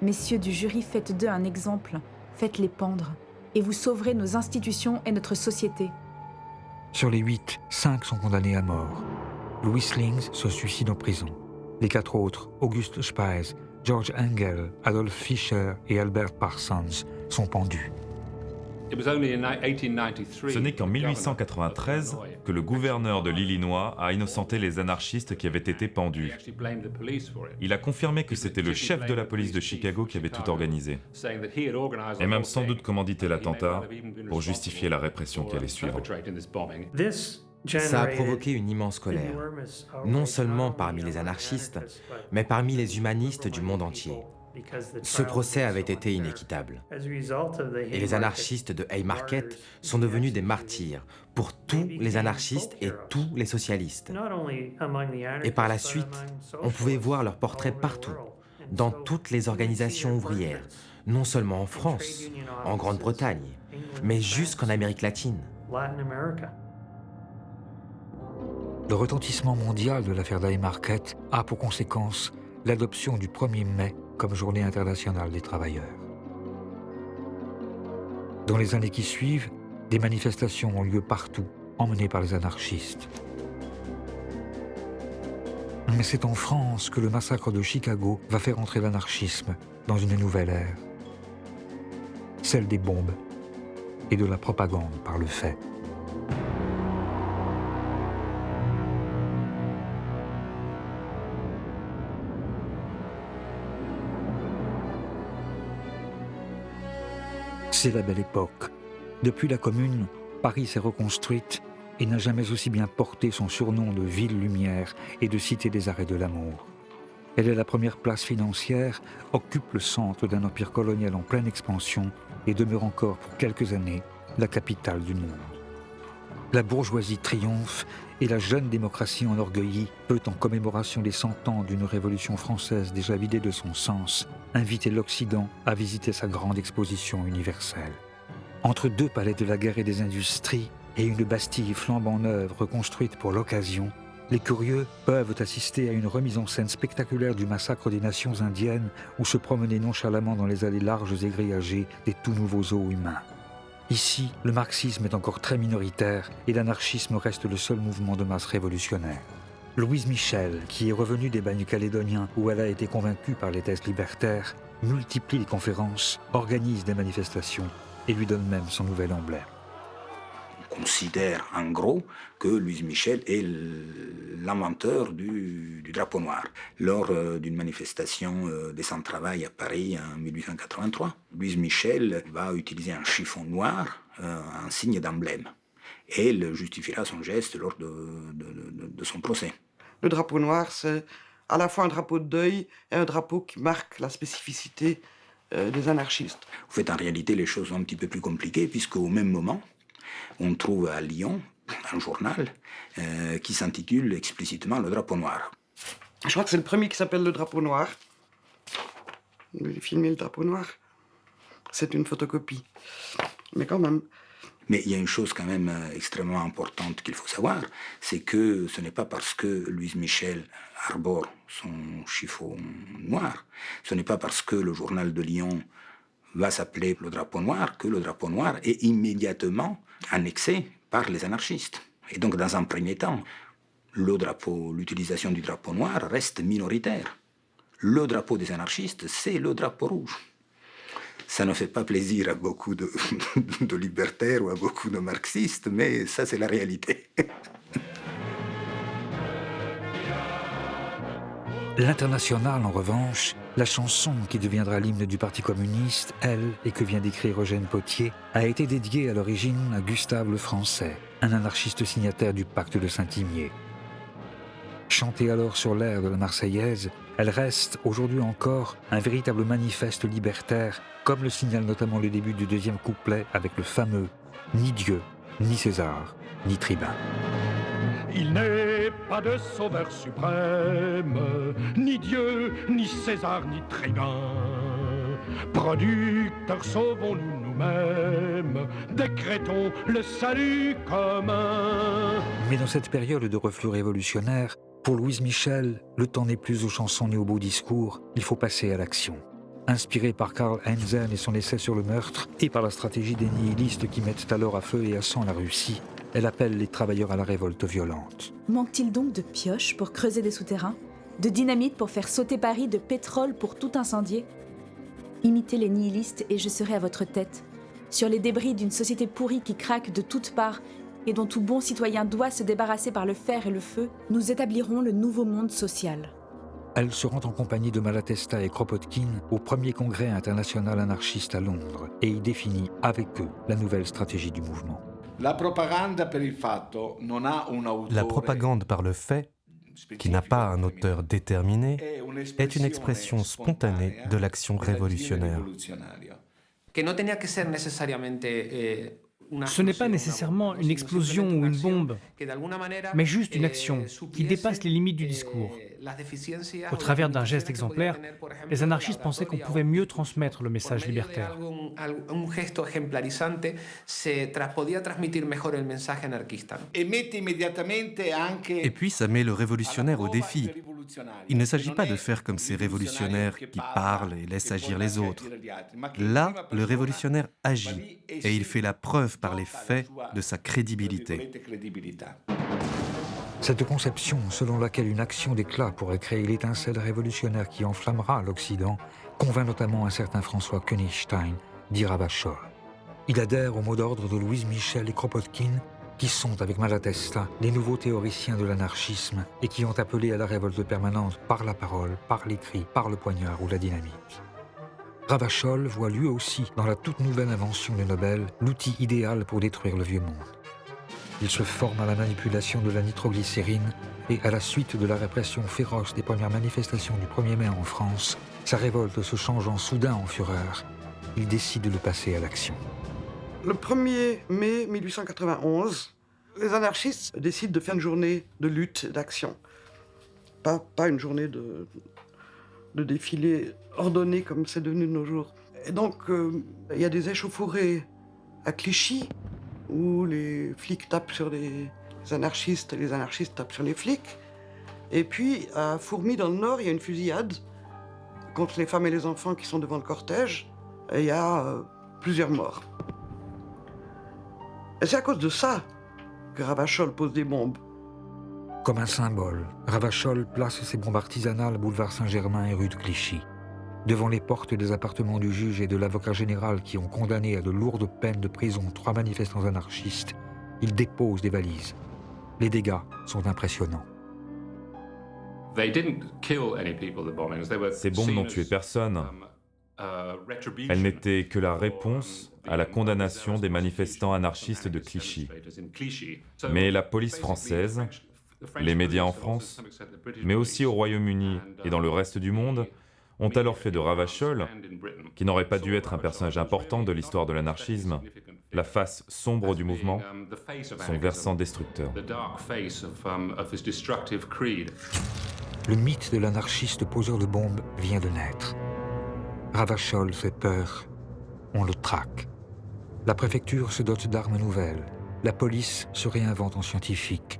Messieurs du jury, faites d'eux un exemple, faites-les pendre, et vous sauverez nos institutions et notre société. Sur les 8, 5 sont condamnés à mort. Louis Slings se suicide en prison. Les 4 autres, August Spies, George Engel, Adolf Fischer et Albert Parsons, sont pendus. Ce n'est qu'en 1893 que le gouverneur de l'Illinois a innocenté les anarchistes qui avaient été pendus. Il a confirmé que c'était le chef de la police de Chicago qui avait tout organisé, et même sans doute commandité l'attentat pour justifier la répression qui allait suivre. Ça a provoqué une immense colère, non seulement parmi les anarchistes, mais parmi les humanistes du monde entier. Ce procès avait été inéquitable. Et les anarchistes de Haymarket sont devenus des martyrs pour tous les anarchistes et tous les socialistes. Et par la suite, on pouvait voir leurs portraits partout, dans toutes les organisations ouvrières, non seulement en France, en Grande-Bretagne, mais jusqu'en Amérique latine. Le retentissement mondial de l'affaire d'Haymarket a pour conséquence l'adoption du 1er mai comme journée internationale des travailleurs. Dans les années qui suivent, des manifestations ont lieu partout, emmenées par les anarchistes. Mais c'est en France que le massacre de Chicago va faire entrer l'anarchisme dans une nouvelle ère, celle des bombes et de la propagande par le fait. C'est la belle époque. Depuis la Commune, Paris s'est reconstruite et n'a jamais aussi bien porté son surnom de ville lumière et de cité des arrêts de l'amour. Elle est la première place financière, occupe le centre d'un empire colonial en pleine expansion et demeure encore pour quelques années la capitale du monde. La bourgeoisie triomphe et la jeune démocratie enorgueillie peut, en commémoration des 100 ans d'une révolution française déjà vidée de son sens, inviter l'Occident à visiter sa grande exposition universelle. Entre deux palais de la guerre et des industries et une Bastille flambant neuve reconstruite pour l'occasion, les curieux peuvent assister à une remise en scène spectaculaire du massacre des nations indiennes ou se promener nonchalamment dans les allées larges et grillagées des tout nouveaux zoos humains. Ici, le marxisme est encore très minoritaire et l'anarchisme reste le seul mouvement de masse révolutionnaire. Louise Michel, qui est revenue des bagnes calédoniens où elle a été convaincue par les thèses libertaires, multiplie les conférences, organise des manifestations et lui donne même son nouvel emblème. On considère en gros que Louise Michel est l'inventeur du drapeau noir. Lors d'une manifestation des sans-travail à Paris en 1883, Louise Michel va utiliser un chiffon noir, un signe d'emblème. Et elle justifiera son geste lors de son procès. Le drapeau noir, c'est à la fois un drapeau de deuil et un drapeau qui marque la spécificité des anarchistes. En fait, en réalité, les choses sont un petit peu plus compliquées, puisqu'au même moment, on trouve à Lyon un journal qui s'intitule explicitement Le Drapeau Noir. Je crois que c'est le premier qui s'appelle Le Drapeau Noir. J'ai filmé Le Drapeau Noir. C'est une photocopie. Mais quand même. Mais il y a une chose quand même extrêmement importante qu'il faut savoir, c'est que ce n'est pas parce que Louise Michel arbore son chiffon noir, ce n'est pas parce que le journal de Lyon va s'appeler Le Drapeau Noir que le drapeau noir est immédiatement annexé par les anarchistes. Et donc, dans un premier temps, l'utilisation du drapeau noir reste minoritaire. Le drapeau des anarchistes, c'est le drapeau rouge. Ça ne fait pas plaisir à beaucoup de libertaires ou à beaucoup de marxistes, mais ça, c'est la réalité. L'Internationale, en revanche, la chanson qui deviendra l'hymne du Parti communiste, elle, et que vient d'écrire Eugène Pottier, a été dédiée à l'origine à Gustave Lefrançais, un anarchiste signataire du pacte de Saint-Imier. Chantée alors sur l'air de la Marseillaise, elle reste, aujourd'hui encore, un véritable manifeste libertaire, comme le signale notamment le début du deuxième couplet avec le fameux « Ni Dieu, ni César, ni tribun ». Il n'est pas de sauveur suprême, ni Dieu, ni César, ni tribun. Producteurs, sauvons-nous nous-mêmes, décrétons le salut commun. Mais dans cette période de reflux révolutionnaire, pour Louise Michel, le temps n'est plus aux chansons ni aux beaux discours, il faut passer à l'action. Inspirée par Karl Heinzen et son essai sur le meurtre, et par la stratégie des nihilistes qui mettent alors à feu et à sang la Russie, elle appelle les travailleurs à la révolte violente. Manque-t-il donc de pioches pour creuser des souterrains? De dynamite pour faire sauter Paris? De pétrole pour tout incendier? Imitez les nihilistes et je serai à votre tête, sur les débris d'une société pourrie qui craque de toutes parts et dont tout bon citoyen doit se débarrasser par le fer et le feu, nous établirons le nouveau monde social. Elle se rend en compagnie de Malatesta et Kropotkin au premier congrès international anarchiste à Londres et y définit avec eux la nouvelle stratégie du mouvement. La propagande par le fait, qui n'a pas un auteur déterminé, est une expression spontanée de l'action révolutionnaire. Ce n'est pas nécessairement une explosion ou une bombe, mais juste une action qui dépasse les limites du discours. Au travers d'un geste exemplaire, les anarchistes pensaient qu'on pouvait mieux transmettre le message libertaire. Et puis ça met le révolutionnaire au défi. Il ne s'agit pas de faire comme ces révolutionnaires qui parlent et laissent agir les autres. Là, le révolutionnaire agit et il fait la preuve par les faits de sa crédibilité. Cette conception selon laquelle une action d'éclat pourrait créer l'étincelle révolutionnaire qui enflammera l'Occident convainc notamment un certain François Königstein, dit Ravachol. Il adhère au mot d'ordre de Louise Michel et Kropotkin, qui sont, avec Malatesta, les nouveaux théoriciens de l'anarchisme et qui ont appelé à la révolte permanente par la parole, par l'écrit, par le poignard ou la dynamite. Ravachol voit lui aussi, dans la toute nouvelle invention de Nobel, l'outil idéal pour détruire le vieux monde. Il se forme à la manipulation de la nitroglycérine et, à la suite de la répression féroce des premières manifestations du 1er mai en France, sa révolte se changeant soudain en fureur, il décide de passer à l'action. Le 1er mai 1891, Les anarchistes décident de faire une journée de lutte, d'action. Pas une journée de défilé ordonné comme c'est devenu de nos jours. Et donc, il y a des échauffourées à Clichy, où les flics tapent sur les anarchistes et les anarchistes tapent sur les flics. Et puis, à Fourmies, dans le Nord, il y a une fusillade contre les femmes et les enfants qui sont devant le cortège. Et il y a plusieurs morts. Et c'est à cause de ça que Ravachol pose des bombes. Comme un symbole, Ravachol place ses bombes artisanales boulevard Saint-Germain et rue de Clichy. Devant les portes des appartements du juge et de l'avocat général qui ont condamné à de lourdes peines de prison 3 manifestants anarchistes, il dépose des valises. Les dégâts sont impressionnants. Ces bombes n'ont tué personne. Elles n'étaient que la réponse à la condamnation des manifestants anarchistes de Clichy. Mais la police française, les médias en France, mais aussi au Royaume-Uni et dans le reste du monde, ont alors fait de Ravachol, qui n'aurait pas dû être un personnage important de l'histoire de l'anarchisme, la face sombre du mouvement, son versant destructeur. Le mythe de l'anarchiste poseur de bombes vient de naître. Ravachol fait peur, on le traque. La préfecture se dote d'armes nouvelles. La police se réinvente en scientifique.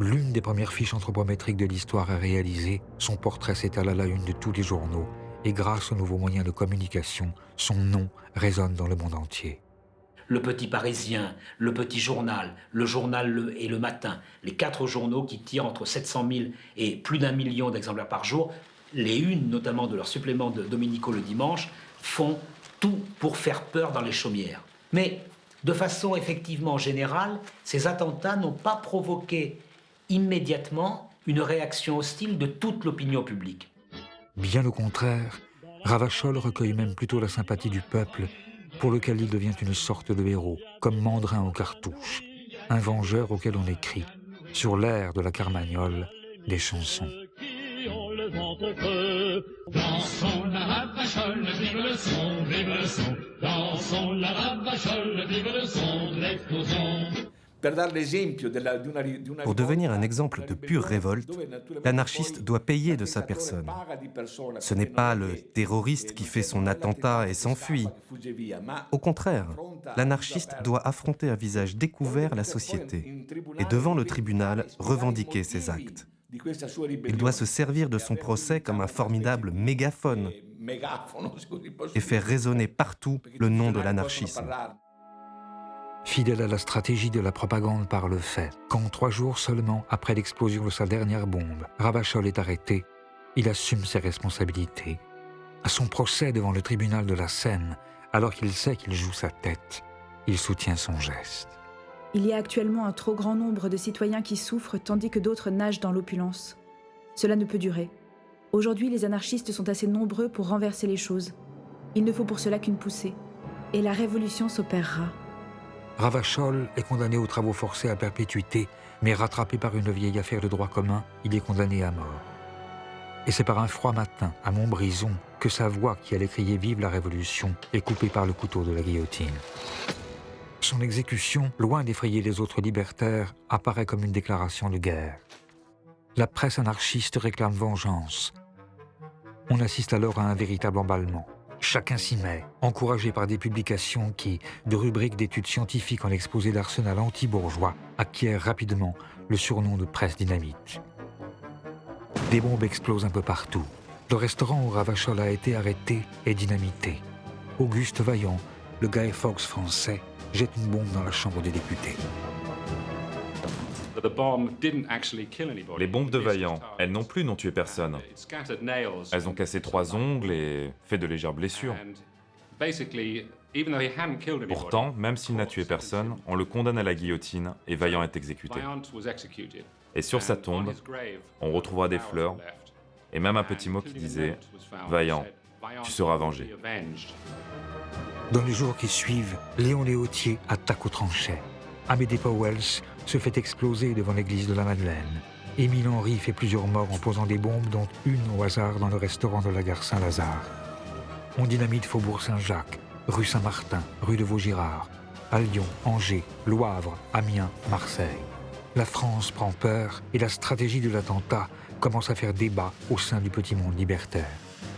L'une des premières fiches anthropométriques de l'histoire est réalisée, son portrait s'étale à la une de tous les journaux, et grâce aux nouveaux moyens de communication, son nom résonne dans le monde entier. Le Petit Parisien, le Petit Journal, le Journal et le Matin, les 4 journaux qui tirent entre 700 000 et plus d'1 million d'exemplaires par jour, les unes notamment de leur supplément de Domenico le dimanche, font tout pour faire peur dans les chaumières. Mais de façon effectivement générale, ces attentats n'ont pas provoqué immédiatement une réaction hostile de toute l'opinion publique. Bien au contraire, Ravachol recueille même plutôt la sympathie du peuple, pour lequel il devient une sorte de héros, comme Mandrin aux cartouches, un vengeur auquel on écrit, sur l'air de la Carmagnole, des chansons. Dansons la Ravachol, vive le son, vive le son. Dansons la Ravachol, vive le son de l'explosion. Pour devenir un exemple de pure révolte, l'anarchiste doit payer de sa personne. Ce n'est pas le terroriste qui fait son attentat et s'enfuit. Au contraire, l'anarchiste doit affronter à visage découvert la société et devant le tribunal revendiquer ses actes. Il doit se servir de son procès comme un formidable mégaphone et faire résonner partout le nom de l'anarchisme. Fidèle à la stratégie de la propagande par le fait, quand 3 jours seulement après l'explosion de sa dernière bombe, Ravachol est arrêté, il assume ses responsabilités. À son procès devant le tribunal de la Seine, alors qu'il sait qu'il joue sa tête, il soutient son geste. Il y a actuellement un trop grand nombre de citoyens qui souffrent tandis que d'autres nagent dans l'opulence. Cela ne peut durer. Aujourd'hui, les anarchistes sont assez nombreux pour renverser les choses. Il ne faut pour cela qu'une poussée. Et la révolution s'opérera. Ravachol est condamné aux travaux forcés à perpétuité, mais rattrapé par une vieille affaire de droit commun, il est condamné à mort. Et c'est par un froid matin, à Montbrison, que sa voix qui allait crier « Vive la Révolution » est coupée par le couteau de la guillotine. Son exécution, loin d'effrayer les autres libertaires, apparaît comme une déclaration de guerre. La presse anarchiste réclame vengeance. On assiste alors à un véritable emballement. Chacun s'y met, encouragé par des publications qui, de rubriques d'études scientifiques en exposé d'arsenal anti-bourgeois, acquièrent rapidement le surnom de presse dynamite. Des bombes explosent un peu partout. Le restaurant où Ravachol a été arrêté est dynamité. Auguste Vaillant, le Guy Fawkes français, jette une bombe dans la Chambre des députés. Les bombes de Vaillant, elles non plus n'ont tué personne. Elles ont cassé 3 ongles et fait de légères blessures. Pourtant, même s'il n'a tué personne, on le condamne à la guillotine et Vaillant est exécuté. Et sur sa tombe, on retrouvera des fleurs et même un petit mot qui disait « Vaillant, tu seras vengé ». Dans les jours qui suivent, Léon Léautier attaque au tranchet. Amédée Powell se fait exploser devant l'église de la Madeleine. Émile Henry fait plusieurs morts en posant des bombes, dont une au hasard dans le restaurant de la gare Saint-Lazare. On dynamite Faubourg Saint-Jacques, rue Saint-Martin, rue de Vaugirard. à Lyon, Angers, Le Havre, Amiens, Marseille. La France prend peur et la stratégie de l'attentat commence à faire débat au sein du petit monde libertaire.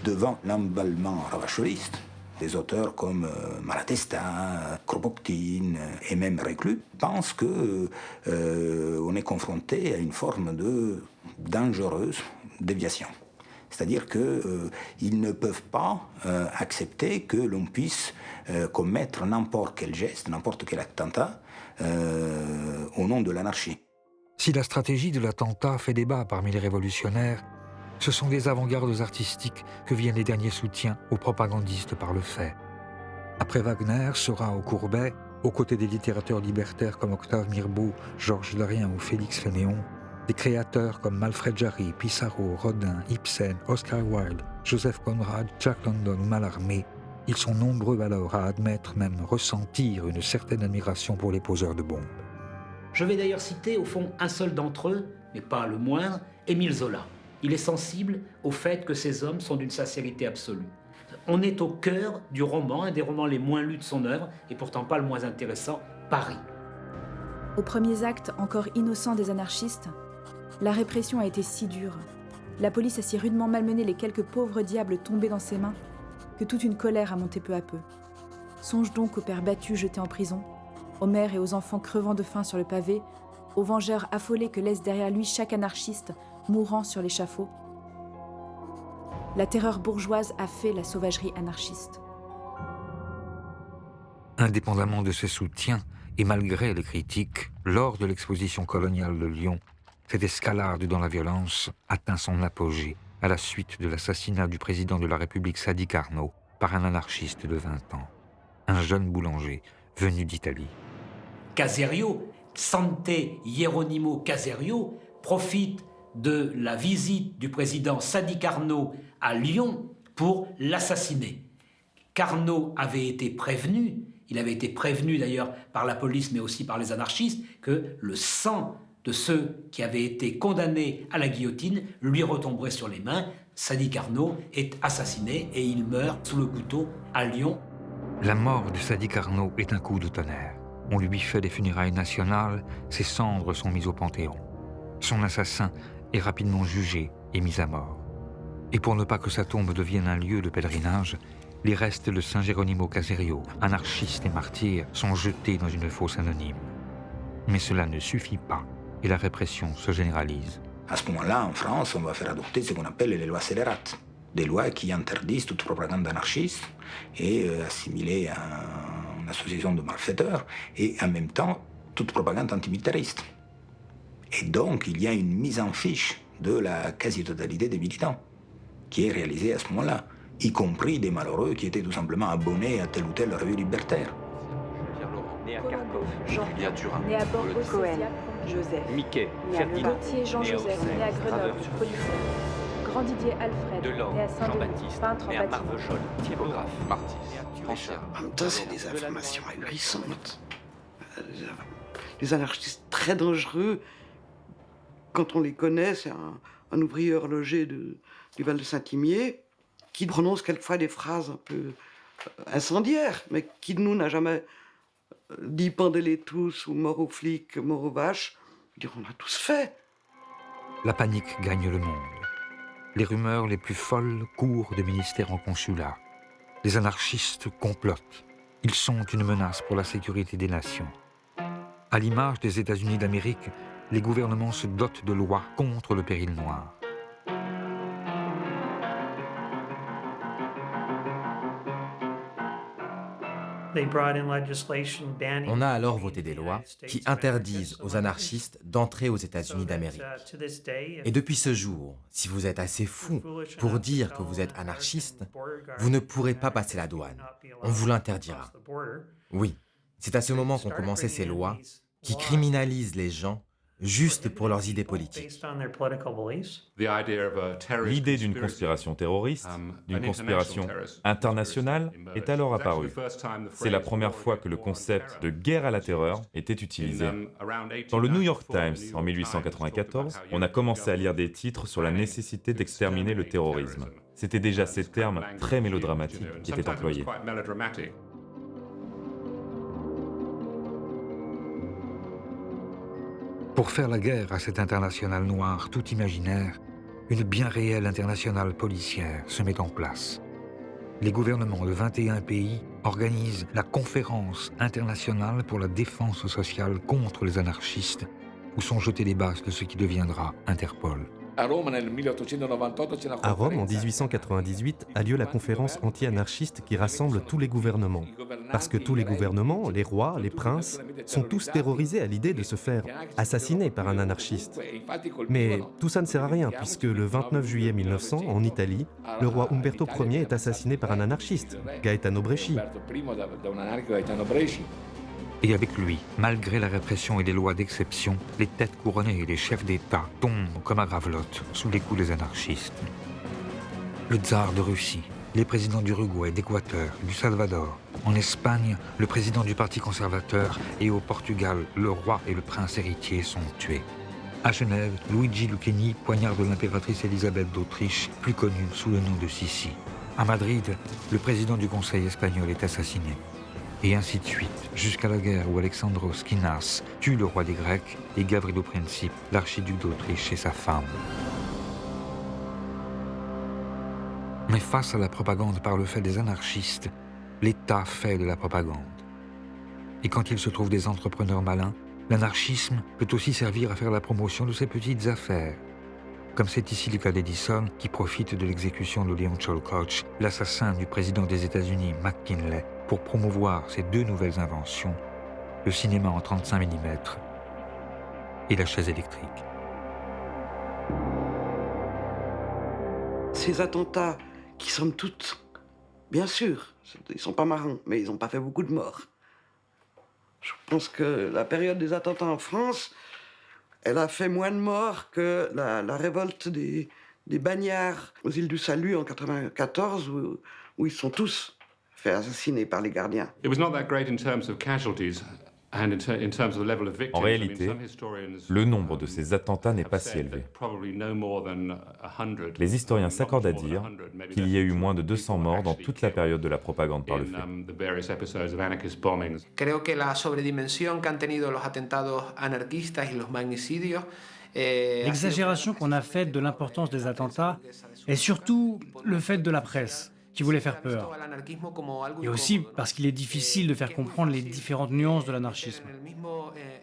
Devant l'emballement ravacholiste, des auteurs comme Malatesta, Kropotkin et même Reclus pensent qu'on est confronté à une forme de dangereuse déviation. C'est-à-dire qu'ils ne peuvent pas accepter que l'on puisse commettre n'importe quel geste, n'importe quel attentat au nom de l'anarchie. Si la stratégie de l'attentat fait débat parmi les révolutionnaires, ce sont des avant-gardes artistiques que viennent les derniers soutiens aux propagandistes par le fait. Après Wagner, Seurat ou Courbet, aux côtés des littérateurs libertaires comme Octave Mirbeau, Georges Darien ou Félix Fénéon, des créateurs comme Manfred Jarry, Pissarro, Rodin, Ibsen, Oscar Wilde, Joseph Conrad, Jack London ou Mallarmé, ils sont nombreux alors à admettre, même ressentir une certaine admiration pour les poseurs de bombes. Je vais d'ailleurs citer au fond un seul d'entre eux, mais pas le moindre, Émile Zola. Il est sensible au fait que ces hommes sont d'une sincérité absolue. On est au cœur du roman, un des romans les moins lus de son œuvre, et pourtant pas le moins intéressant, Paris. Aux premiers actes encore innocents des anarchistes, la répression a été si dure, la police a si rudement malmené les quelques pauvres diables tombés dans ses mains, que toute une colère a monté peu à peu. Songe donc aux pères battus jetés en prison, aux mères et aux enfants crevant de faim sur le pavé, aux vengeurs affolés que laisse derrière lui chaque anarchiste mourant sur l'échafaud. La terreur bourgeoise a fait la sauvagerie anarchiste. Indépendamment de ses soutiens et malgré les critiques, lors de l'exposition coloniale de Lyon, cette escalade dans la violence atteint son apogée à la suite de l'assassinat du président de la République Sadi Carnot par un anarchiste de 20 ans, un jeune boulanger venu d'Italie. Caserio, Sante Hieronimo Caserio, profite de la visite du président Sadi Carnot à Lyon pour l'assassiner. Carnot avait été prévenu, il avait été prévenu d'ailleurs par la police mais aussi par les anarchistes, que le sang de ceux qui avaient été condamnés à la guillotine lui retomberait sur les mains. Sadi Carnot est assassiné et il meurt sous le couteau à Lyon. La mort de Sadi Carnot est un coup de tonnerre. On lui fait des funérailles nationales, ses cendres sont mises au Panthéon. Son assassin est rapidement jugé et mis à mort. Et pour ne pas que sa tombe devienne un lieu de pèlerinage, les restes de Saint Geronimo Caserio, anarchiste et martyr, sont jetés dans une fosse anonyme. Mais cela ne suffit pas et la répression se généralise. À ce moment-là, en France, on va faire adopter ce qu'on appelle les lois scélérates, des lois qui interdisent toute propagande anarchiste et assimilée à une association de malfaiteurs, et en même temps toute propagande antimilitariste. Et donc, il y a une mise en fiche de la quasi-totalité des militants, qui est réalisée à ce moment-là, y compris des malheureux qui étaient tout simplement abonnés à telle ou telle revue libertaire. Né à Kharkov, Julien Turin, né à Bordeaux, Cohen, Joseph, Mickey, né à Ferdinand, Gauthier Jean-Joseph, né à Grenoble, producteur, Grand Didier Alfred, Delors, né à Saint-Denis, Jean-Baptiste, peintre en né à bâtiment. Marvejol, typographe, Martis, Richard. En même temps, c'est des informations ahurissantes. Les anarchistes très dangereux, quand on les connaît, c'est un ouvrier horloger du Val de Saint-Imier qui prononce quelquefois des phrases un peu incendiaires, mais qui de nous n'a jamais dit pendez-les tous ou mort aux flics, mort aux vaches. Je veux dire, on a tous fait. La panique gagne le monde. Les rumeurs les plus folles courent de ministère en consulat. Les anarchistes complotent. Ils sont une menace pour la sécurité des nations. À l'image des États-Unis d'Amérique, les gouvernements se dotent de lois contre le péril noir. On a alors voté des lois qui interdisent aux anarchistes d'entrer aux États-Unis d'Amérique. Et depuis ce jour, si vous êtes assez fou pour dire que vous êtes anarchiste, vous ne pourrez pas passer la douane. On vous l'interdira. Oui, c'est à ce moment qu'ont commencé ces lois qui criminalisent les gens juste pour leurs idées politiques. L'idée d'une conspiration terroriste, d'une conspiration internationale, est alors apparue. C'est la première fois que le concept de guerre à la terreur était utilisé. Dans le New York Times, en 1894, on a commencé à lire des titres sur la nécessité d'exterminer le terrorisme. C'était déjà ces termes très mélodramatiques qui étaient employés. Pour faire la guerre à cette internationale noire tout imaginaire, une bien réelle internationale policière se met en place. Les gouvernements de 21 pays organisent la Conférence internationale pour la défense sociale contre les anarchistes, où sont jetées les bases de ce qui deviendra Interpol. À Rome, en 1898, a lieu la conférence anti-anarchiste qui rassemble tous les gouvernements. Parce que tous les gouvernements, les rois, les princes, sont tous terrorisés à l'idée de se faire assassiner par un anarchiste. Mais tout ça ne sert à rien, puisque le 29 juillet 1900, en Italie, le roi Umberto Ier est assassiné par un anarchiste, Gaetano Bresci. Et avec lui, malgré la répression et les lois d'exception, les têtes couronnées et les chefs d'État tombent comme à gravelotte sous les coups des anarchistes. Le tsar de Russie, les présidents d'Uruguay, d'Équateur, du Salvador, en Espagne, le président du Parti conservateur et au Portugal, le roi et le prince héritier sont tués. À Genève, Luigi Lucchini poignarde l'impératrice Élisabeth d'Autriche, plus connue sous le nom de Sissi. À Madrid, le président du Conseil espagnol est assassiné. Et ainsi de suite, jusqu'à la guerre où Alexandros Kinas tue le roi des Grecs et Gavrilo Princip, l'archiduc d'Autriche et sa femme. Mais face à la propagande par le fait des anarchistes, l'État fait de la propagande. Et quand il se trouve des entrepreneurs malins, l'anarchisme peut aussi servir à faire la promotion de ses petites affaires. Comme c'est ici le cas d'Edison, qui profite de l'exécution de Leon Cholkoch, l'assassin du président des États-Unis McKinley, pour promouvoir ses deux nouvelles inventions, le cinéma en 35 mm et la chaise électrique. Ces attentats qui, somme toute, bien sûr, ils sont pas marrants, mais ils n'ont pas fait beaucoup de morts. Je pense que la période des attentats en France, elle a fait moins de morts que la révolte des bagnards aux îles du Salut en 1994, où ils sont tous fait assassiner par les gardiens. En réalité, le nombre de ces attentats n'est pas si élevé. Les historiens s'accordent à dire qu'il y a eu moins de 200 morts dans toute la période de la propagande par le fait. Creo que la sobredimensión que han tenido los atentados anarquistas y los magnicidios. L'exagération qu'on a faite de l'importance des attentats est surtout le fait de la presse, qui voulait faire peur. Et aussi parce qu'il est difficile de faire comprendre les différentes nuances de l'anarchisme.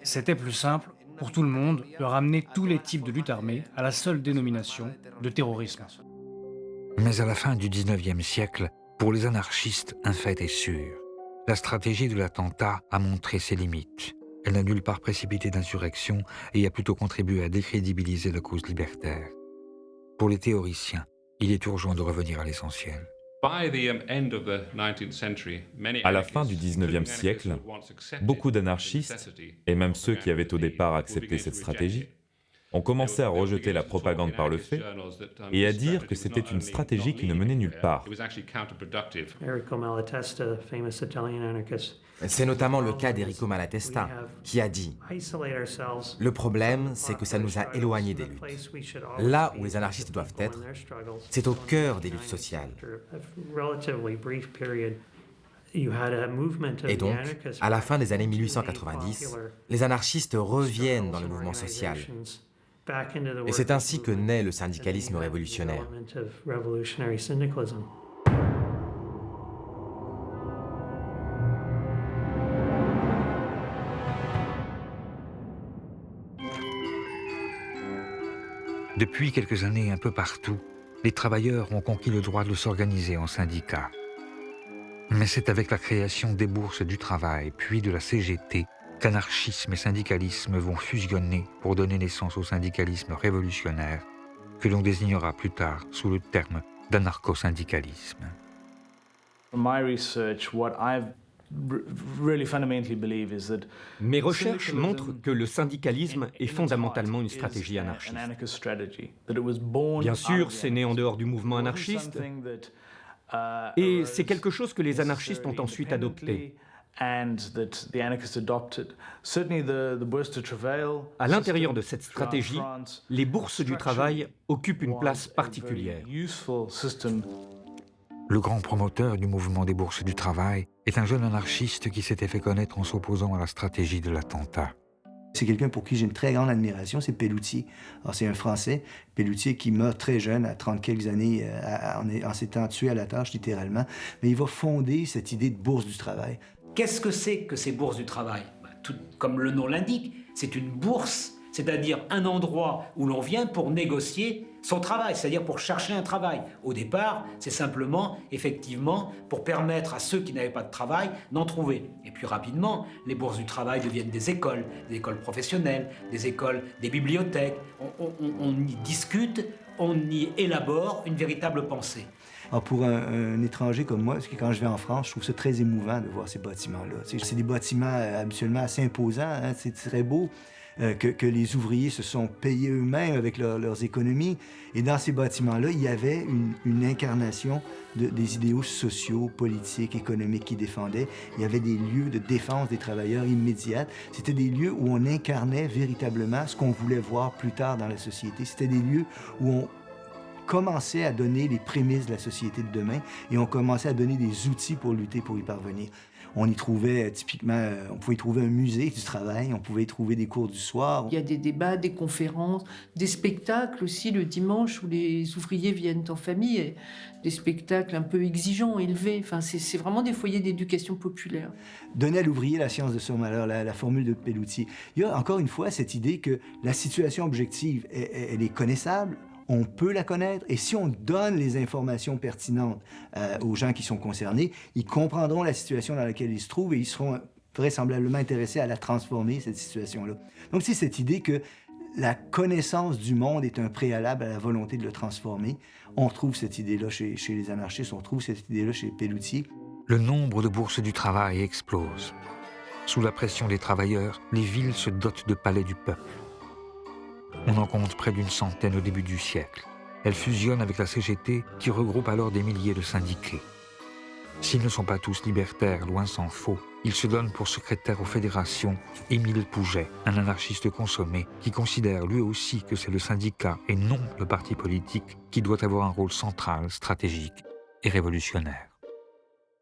C'était plus simple, pour tout le monde, de ramener tous les types de lutte armée à la seule dénomination de terrorisme. Mais à la fin du 19e siècle, pour les anarchistes, un fait est sûr. La stratégie de l'attentat a montré ses limites. Elle n'a nulle part précipité d'insurrection et a plutôt contribué à décrédibiliser la cause libertaire. Pour les théoriciens, il est urgent de revenir à l'essentiel. À la fin du XIXe siècle, beaucoup d'anarchistes, et même ceux qui avaient au départ accepté cette stratégie, ont commencé à rejeter la propagande par le fait et à dire que c'était une stratégie qui ne menait nulle part. C'est notamment le cas d'Enrico Malatesta, qui a dit « Le problème, c'est que ça nous a éloignés des luttes. Là où les anarchistes doivent être, c'est au cœur des luttes sociales. » Et donc, à la fin des années 1890, les anarchistes reviennent dans le mouvement social. Et c'est ainsi que naît le syndicalisme révolutionnaire. Depuis quelques années, un peu partout, les travailleurs ont conquis le droit de s'organiser en syndicats. Mais c'est avec la création des bourses du travail, puis de la CGT, qu'anarchisme et syndicalisme vont fusionner pour donner naissance au syndicalisme révolutionnaire, que l'on désignera plus tard sous le terme d'anarcho-syndicalisme. Mes recherches montrent que le syndicalisme est fondamentalement une stratégie anarchiste. Bien sûr, c'est né en dehors du mouvement anarchiste, et c'est quelque chose que les anarchistes ont ensuite adopté. À l'intérieur de cette stratégie, les bourses du travail occupent une place particulière. Le grand promoteur du mouvement des bourses du travail est un jeune anarchiste qui s'était fait connaître en s'opposant à la stratégie de l'attentat. C'est quelqu'un pour qui j'ai une très grande admiration, c'est Pelloutier. Alors, c'est un Français, Pelloutier, qui meurt très jeune, à 30 quelques années, en s'étant tué à la tâche, littéralement. Mais il va fonder cette idée de bourse du travail. Qu'est-ce que c'est que ces bourses du travail? Tout comme le nom l'indique, c'est une bourse, c'est-à-dire un endroit où l'on vient pour négocier son travail, c'est-à-dire pour chercher un travail. Au départ, c'est simplement, effectivement, pour permettre à ceux qui n'avaient pas de travail d'en trouver. Et puis rapidement, les bourses du travail deviennent des écoles professionnelles, des écoles, des bibliothèques. On y discute, on y élabore une véritable pensée. Alors pour un étranger comme moi, parce que quand je vais en France, je trouve ça très émouvant de voir ces bâtiments-là. C'est des bâtiments habituellement assez imposants, hein, c'est très beau. Que les ouvriers se sont payés eux-mêmes avec leurs économies. Et dans ces bâtiments-là, il y avait une incarnation des idéaux sociaux, politiques, économiques qu'ils défendaient. Il y avait des lieux de défense des travailleurs immédiates. C'était des lieux où on incarnait véritablement ce qu'on voulait voir plus tard dans la société. C'était des lieux où on commençait à donner les prémices de la société de demain et on commençait à donner des outils pour lutter pour y parvenir. On y trouvait typiquement, on pouvait y trouver un musée du travail, on pouvait y trouver des cours du soir. Il y a des débats, des conférences, des spectacles aussi le dimanche où les ouvriers viennent en famille, et des spectacles un peu exigeants, élevés. Enfin, c'est vraiment des foyers d'éducation populaire. Donner à l'ouvrier la science de son malheur, la formule de Pelloutier. Il y a encore une fois cette idée que la situation objective, elle est connaissable. On peut la connaître, et si on donne les informations pertinentes aux gens qui sont concernés, ils comprendront la situation dans laquelle ils se trouvent et ils seront vraisemblablement intéressés à la transformer, cette situation-là. Donc c'est cette idée que la connaissance du monde est un préalable à la volonté de le transformer. On retrouve cette idée-là chez les anarchistes, on retrouve cette idée-là chez Pelloutier. Le nombre de bourses du travail explose. Sous la pression des travailleurs, les villes se dotent de palais du peuple. On en compte près d'une centaine au début du siècle. Elle fusionne avec la CGT qui regroupe alors des milliers de syndiqués. S'ils ne sont pas tous libertaires, loin s'en faut, ils se donnent pour secrétaire aux fédérations Émile Pouget, un anarchiste consommé qui considère lui aussi que c'est le syndicat et non le parti politique qui doit avoir un rôle central, stratégique et révolutionnaire.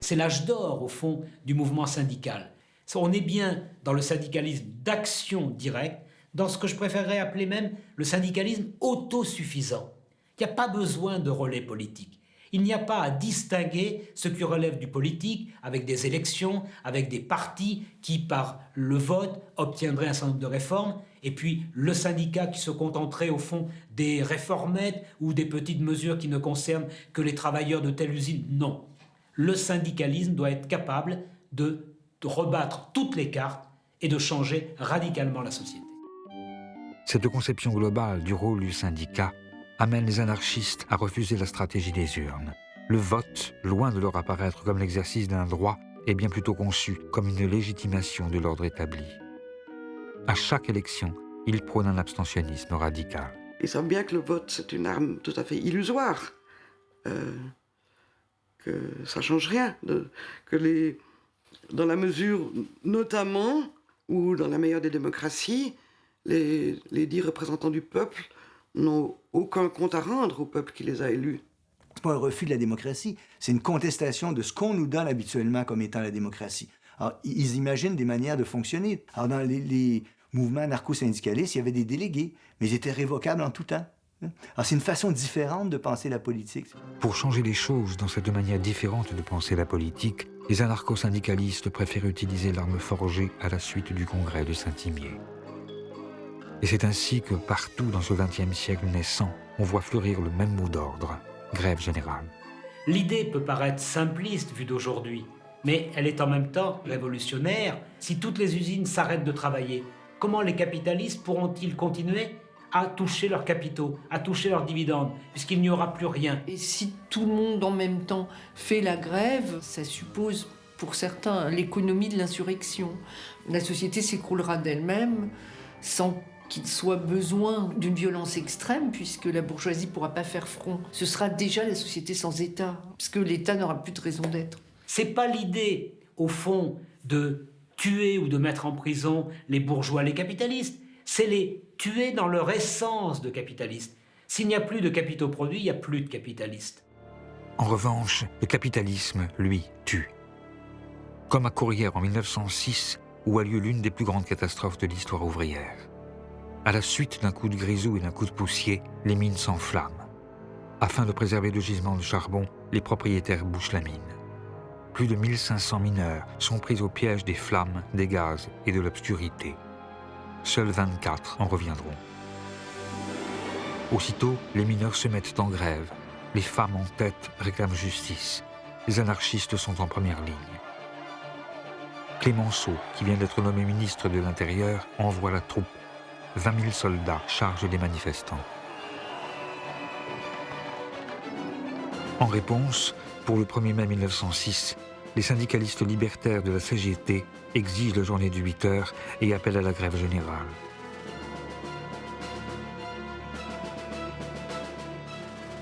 C'est l'âge d'or, au fond, du mouvement syndical. On est bien dans le syndicalisme d'action directe, dans ce que je préférerais appeler même le syndicalisme autosuffisant. Il n'y a pas besoin de relais politique. Il n'y a pas à distinguer ce qui relève du politique avec des élections, avec des partis qui, par le vote, obtiendraient un certain nombre de réformes, et puis le syndicat qui se contenterait au fond des réformettes ou des petites mesures qui ne concernent que les travailleurs de telle usine. Non. Le syndicalisme doit être capable de rebattre toutes les cartes et de changer radicalement la société. Cette conception globale du rôle du syndicat amène les anarchistes à refuser la stratégie des urnes. Le vote, loin de leur apparaître comme l'exercice d'un droit, est bien plutôt conçu comme une légitimation de l'ordre établi. À chaque élection, ils prônent un abstentionnisme radical. Ils savent bien que le vote, c'est une arme tout à fait illusoire, que ça ne change rien, dans la mesure, notamment, où dans la meilleure des démocraties, les 10 représentants du peuple n'ont aucun compte à rendre au peuple qui les a élus. C'est pas un refus de la démocratie, c'est une contestation de ce qu'on nous donne habituellement comme étant la démocratie. Alors, ils imaginent des manières de fonctionner. Alors, dans les mouvements anarcho-syndicalistes, il y avait des délégués, mais ils étaient révocables en tout temps. Alors, c'est une façon différente de penser la politique. Pour changer les choses dans cette manière différente de penser la politique, les anarcho-syndicalistes préfèrent utiliser l'arme forgée à la suite du congrès de Saint-Imier. Et c'est ainsi que partout dans ce XXe siècle naissant, on voit fleurir le même mot d'ordre, grève générale. L'idée peut paraître simpliste vue d'aujourd'hui, mais elle est en même temps révolutionnaire. Si toutes les usines s'arrêtent de travailler, comment les capitalistes pourront-ils continuer à toucher leurs capitaux, à toucher leurs dividendes, puisqu'il n'y aura plus rien? Et si tout le monde en même temps fait la grève, ça suppose pour certains l'économie de l'insurrection. La société s'écroulera d'elle-même sans qu'il soit besoin d'une violence extrême, puisque la bourgeoisie ne pourra pas faire front. Ce sera déjà la société sans État, puisque l'État n'aura plus de raison d'être. C'est pas l'idée, au fond, de tuer ou de mettre en prison les bourgeois, les capitalistes. C'est les tuer dans leur essence de capitalistes. S'il n'y a plus de capitaux produits, il n'y a plus de capitalistes. En revanche, le capitalisme, lui, tue. Comme à Courrières en 1906, où a lieu l'une des plus grandes catastrophes de l'histoire ouvrière. À la suite d'un coup de grisou et d'un coup de poussier, les mines s'enflamment. Afin de préserver le gisement de charbon, les propriétaires bouchent la mine. Plus de 1500 mineurs sont pris au piège des flammes, des gaz et de l'obscurité. Seuls 24 en reviendront. Aussitôt, les mineurs se mettent en grève. Les femmes en tête réclament justice. Les anarchistes sont en première ligne. Clémenceau, qui vient d'être nommé ministre de l'Intérieur, envoie la troupe. 20 000 soldats chargent les manifestants. En réponse, pour le 1er mai 1906, les syndicalistes libertaires de la CGT exigent la journée de 8 heures et appellent à la grève générale.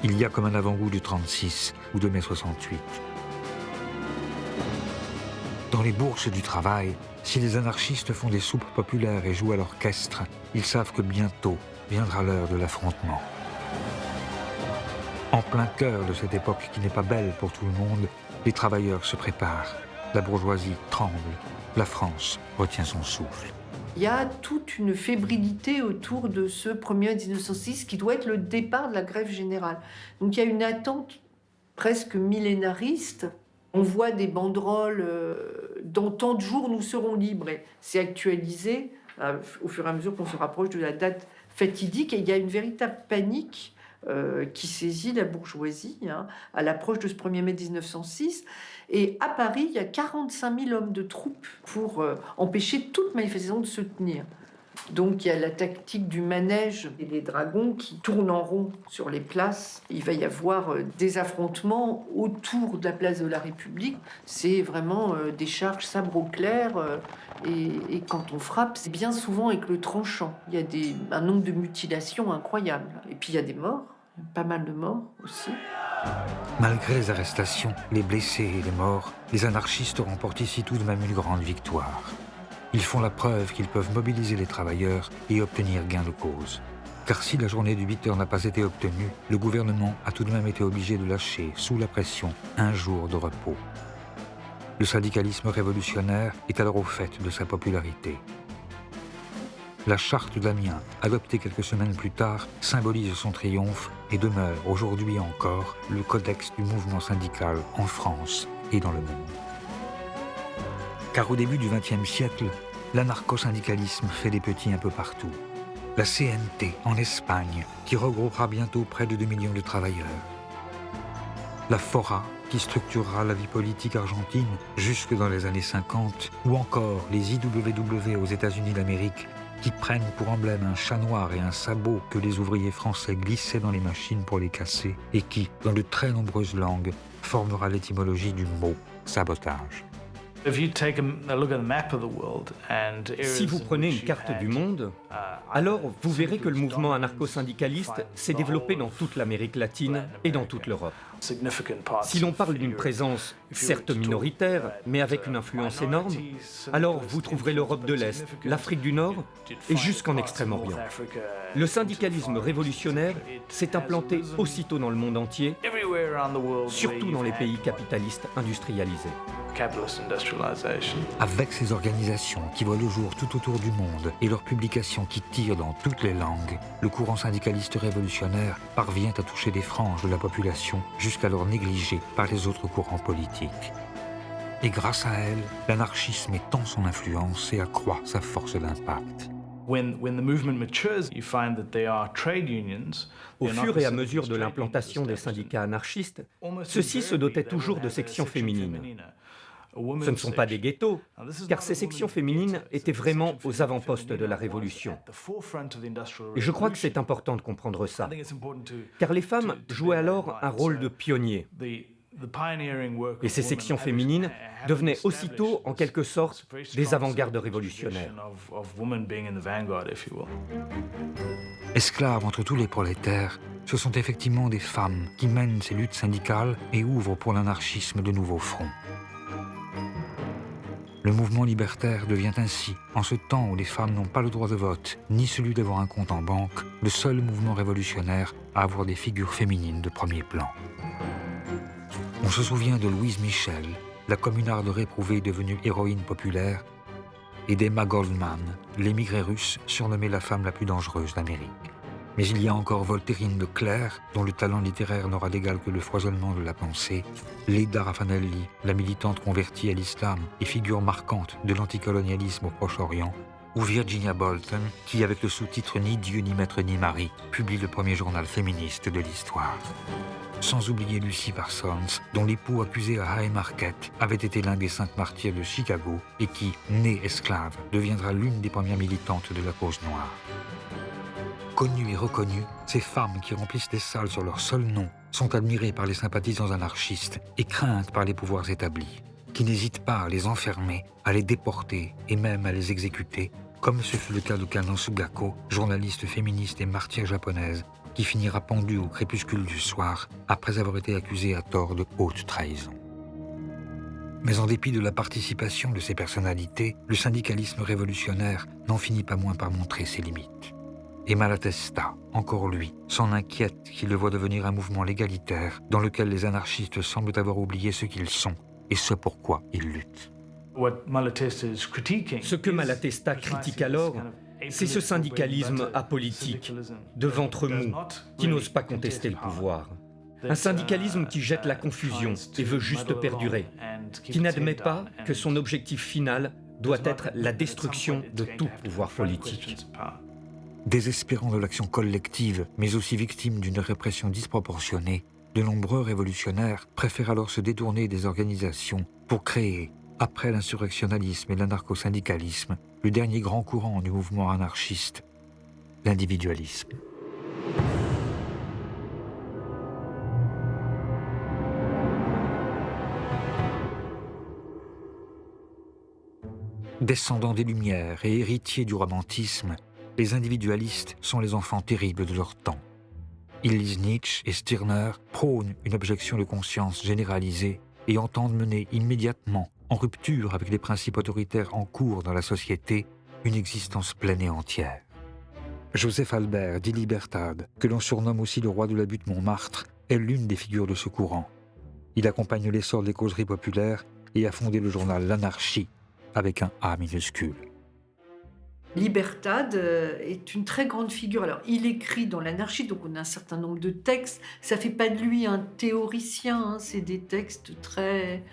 Il y a comme un avant-goût du 36 ou de mai 68. Dans les bourses du travail, si les anarchistes font des soupes populaires et jouent à l'orchestre, ils savent que bientôt viendra l'heure de l'affrontement. En plein cœur de cette époque qui n'est pas belle pour tout le monde, les travailleurs se préparent. La bourgeoisie tremble. La France retient son souffle. Il y a toute une fébrilité autour de ce 1er mai 1906 qui doit être le départ de la grève générale. Donc il y a une attente presque millénariste. On voit des banderoles dans tant de jours nous serons libres. Et c'est actualisé au fur et à mesure qu'on se rapproche de la date fatidique. Et il y a une véritable panique qui saisit la bourgeoisie à l'approche de ce 1er mai 1906. Et à Paris, il y a 45 000 hommes de troupes pour empêcher toute manifestation de se tenir. Donc il y a la tactique du manège et des dragons qui tournent en rond sur les places. Il va y avoir des affrontements autour de la place de la République. C'est vraiment des charges sabre au clair. Et quand on frappe, c'est bien souvent avec le tranchant. Il y a un nombre de mutilations incroyable. Et puis il y a des morts, pas mal de morts aussi. Malgré les arrestations, les blessés et les morts, les anarchistes remportent ici tout de même une grande victoire. Ils font la preuve qu'ils peuvent mobiliser les travailleurs et obtenir gain de cause. Car si la journée du 8 heures n'a pas été obtenue, le gouvernement a tout de même été obligé de lâcher, sous la pression, un jour de repos. Le syndicalisme révolutionnaire est alors au fait de sa popularité. La charte d'Amiens, adoptée quelques semaines plus tard, symbolise son triomphe et demeure aujourd'hui encore le codex du mouvement syndical en France et dans le monde. Car au début du XXe siècle, l'anarcho-syndicalisme fait des petits un peu partout. La CNT en Espagne, qui regroupera bientôt près de 2 millions de travailleurs. La FORA, qui structurera la vie politique argentine jusque dans les années 50, ou encore les IWW aux États-Unis d'Amérique, qui prennent pour emblème un chat noir et un sabot que les ouvriers français glissaient dans les machines pour les casser, et qui, dans de très nombreuses langues, formera l'étymologie du mot sabotage. Si vous prenez une carte du monde, alors vous verrez que le mouvement anarcho-syndicaliste s'est développé dans toute l'Amérique latine et dans toute l'Europe. Si l'on parle d'une présence certes minoritaire, mais avec une influence énorme, alors vous trouverez l'Europe de l'Est, l'Afrique du Nord et jusqu'en Extrême-Orient. Le syndicalisme révolutionnaire s'est implanté aussitôt dans le monde entier, surtout dans les pays capitalistes industrialisés. Avec ces organisations qui voient le jour tout autour du monde et leurs publications qui tirent dans toutes les langues, le courant syndicaliste révolutionnaire parvient à toucher des franges de la population jusqu'alors négligées par les autres courants politiques. Et grâce à elle, l'anarchisme étend son influence et accroît sa force d'impact. Au fur et à mesure de l'implantation des syndicats anarchistes, ceux-ci se dotaient toujours de sections féminines. Ce ne sont pas des ghettos, car ces sections féminines étaient vraiment aux avant-postes de la Révolution. Et je crois que c'est important de comprendre ça, car les femmes jouaient alors un rôle de pionniers. Et ces sections féminines devenaient aussitôt, en quelque sorte, des avant-gardes révolutionnaires. Esclaves entre tous les prolétaires, ce sont effectivement des femmes qui mènent ces luttes syndicales et ouvrent pour l'anarchisme de nouveaux fronts. Le mouvement libertaire devient ainsi, en ce temps où les femmes n'ont pas le droit de vote, ni celui d'avoir un compte en banque, le seul mouvement révolutionnaire à avoir des figures féminines de premier plan. On se souvient de Louise Michel, la communarde réprouvée devenue héroïne populaire, et d'Emma Goldman, l'émigrée russe surnommée la femme la plus dangereuse d'Amérique. Mais il y a encore Voltairine Leclerc, dont le talent littéraire n'aura d'égal que le foisonnement de la pensée, Leda Raffanelli, la militante convertie à l'islam et figure marquante de l'anticolonialisme au Proche-Orient, ou Virginia Bolton, qui, avec le sous-titre « Ni Dieu, ni Maître, ni Marie », publie le premier journal féministe de l'histoire. Sans oublier Lucy Parsons, dont l'époux accusé à Haymarket avait été l'un des 5 martyrs de Chicago et qui, née esclave, deviendra l'une des premières militantes de la cause noire. Connues et reconnues, ces femmes qui remplissent des salles sur leur seul nom sont admirées par les sympathisants anarchistes et craintes par les pouvoirs établis, qui n'hésitent pas à les enfermer, à les déporter et même à les exécuter, comme ce fut le cas de Kano Sugako, journaliste féministe et martyre japonaise, qui finira pendue au crépuscule du soir après avoir été accusée à tort de haute trahison. Mais en dépit de la participation de ces personnalités, le syndicalisme révolutionnaire n'en finit pas moins par montrer ses limites. Et Malatesta, encore lui, s'en inquiète qu'il le voit devenir un mouvement légalitaire dans lequel les anarchistes semblent avoir oublié ce qu'ils sont et ce pourquoi ils luttent. Ce que Malatesta critique alors, c'est ce syndicalisme apolitique, de ventre mou, qui n'ose pas contester le pouvoir. Un syndicalisme qui jette la confusion et veut juste perdurer, qui n'admet pas que son objectif final doit être la destruction de tout pouvoir politique. Désespérant de l'action collective, mais aussi victime d'une répression disproportionnée, de nombreux révolutionnaires préfèrent alors se détourner des organisations pour créer, après l'insurrectionnalisme et l'anarcho-syndicalisme, le dernier grand courant du mouvement anarchiste, l'individualisme. Descendants des Lumières et héritiers du romantisme, les individualistes sont les enfants terribles de leur temps. Ils lisent Nietzsche et Stirner, prônent une objection de conscience généralisée et entendent mener immédiatement, en rupture avec les principes autoritaires en cours dans la société, une existence pleine et entière. Joseph Albert, dit Libertad, que l'on surnomme aussi le roi de la butte Montmartre, est l'une des figures de ce courant. Il accompagne l'essor des causeries populaires et a fondé le journal L'Anarchie, avec un A minuscule. Libertad est une très grande figure. Alors, il écrit dans l'anarchie, donc on a un certain nombre de textes. Ça ne fait pas de lui un théoricien, hein. C'est des textes très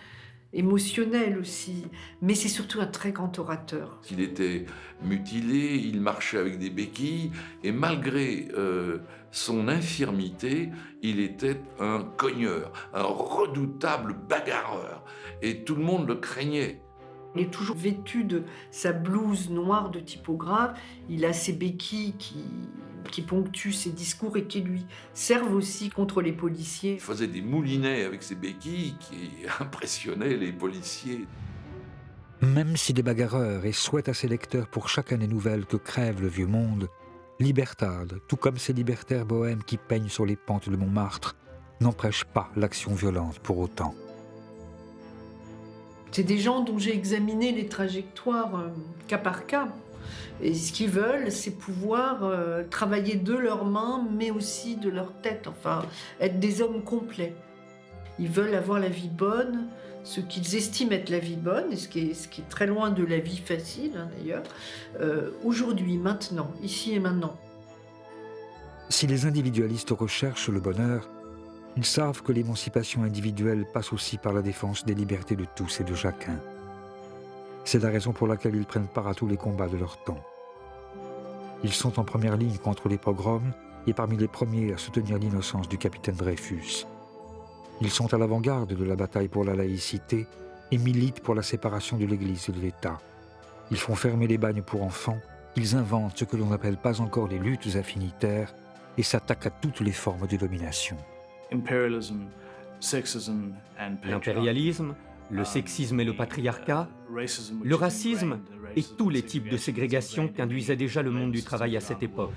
émotionnels aussi. Mais c'est surtout un très grand orateur. Il était mutilé, il marchait avec des béquilles, et malgré son infirmité, il était un cogneur, un redoutable bagarreur. Et tout le monde le craignait. Il est toujours vêtu de sa blouse noire de typographe. Il a ses béquilles qui ponctuent ses discours et qui lui servent aussi contre les policiers. Il faisait des moulinets avec ses béquilles qui impressionnaient les policiers. Même s'il est bagarreur et souhaite à ses lecteurs pour chaque année nouvelle que crève le vieux monde, Libertad, tout comme ces libertaires bohèmes qui peignent sur les pentes de Montmartre, n'empêche pas l'action violente pour autant. C'est des gens dont j'ai examiné les trajectoires cas par cas. Et ce qu'ils veulent, c'est pouvoir travailler de leurs mains, mais aussi de leur tête, enfin, être des hommes complets. Ils veulent avoir la vie bonne, ce qu'ils estiment être la vie bonne, et ce qui est très loin de la vie facile, hein, d'ailleurs, aujourd'hui, maintenant, ici et maintenant. Si les individualistes recherchent le bonheur, ils savent que l'émancipation individuelle passe aussi par la défense des libertés de tous et de chacun. C'est la raison pour laquelle ils prennent part à tous les combats de leur temps. Ils sont en première ligne contre les pogroms et parmi les premiers à soutenir l'innocence du capitaine Dreyfus. Ils sont à l'avant-garde de la bataille pour la laïcité et militent pour la séparation de l'Église et de l'État. Ils font fermer les bagnes pour enfants, ils inventent ce que l'on n'appelle pas encore les luttes affinitaires et s'attaquent à toutes les formes de domination. L'impérialisme, le sexisme et le patriarcat, le racisme et tous les types de ségrégation qu'induisait déjà le monde du travail à cette époque.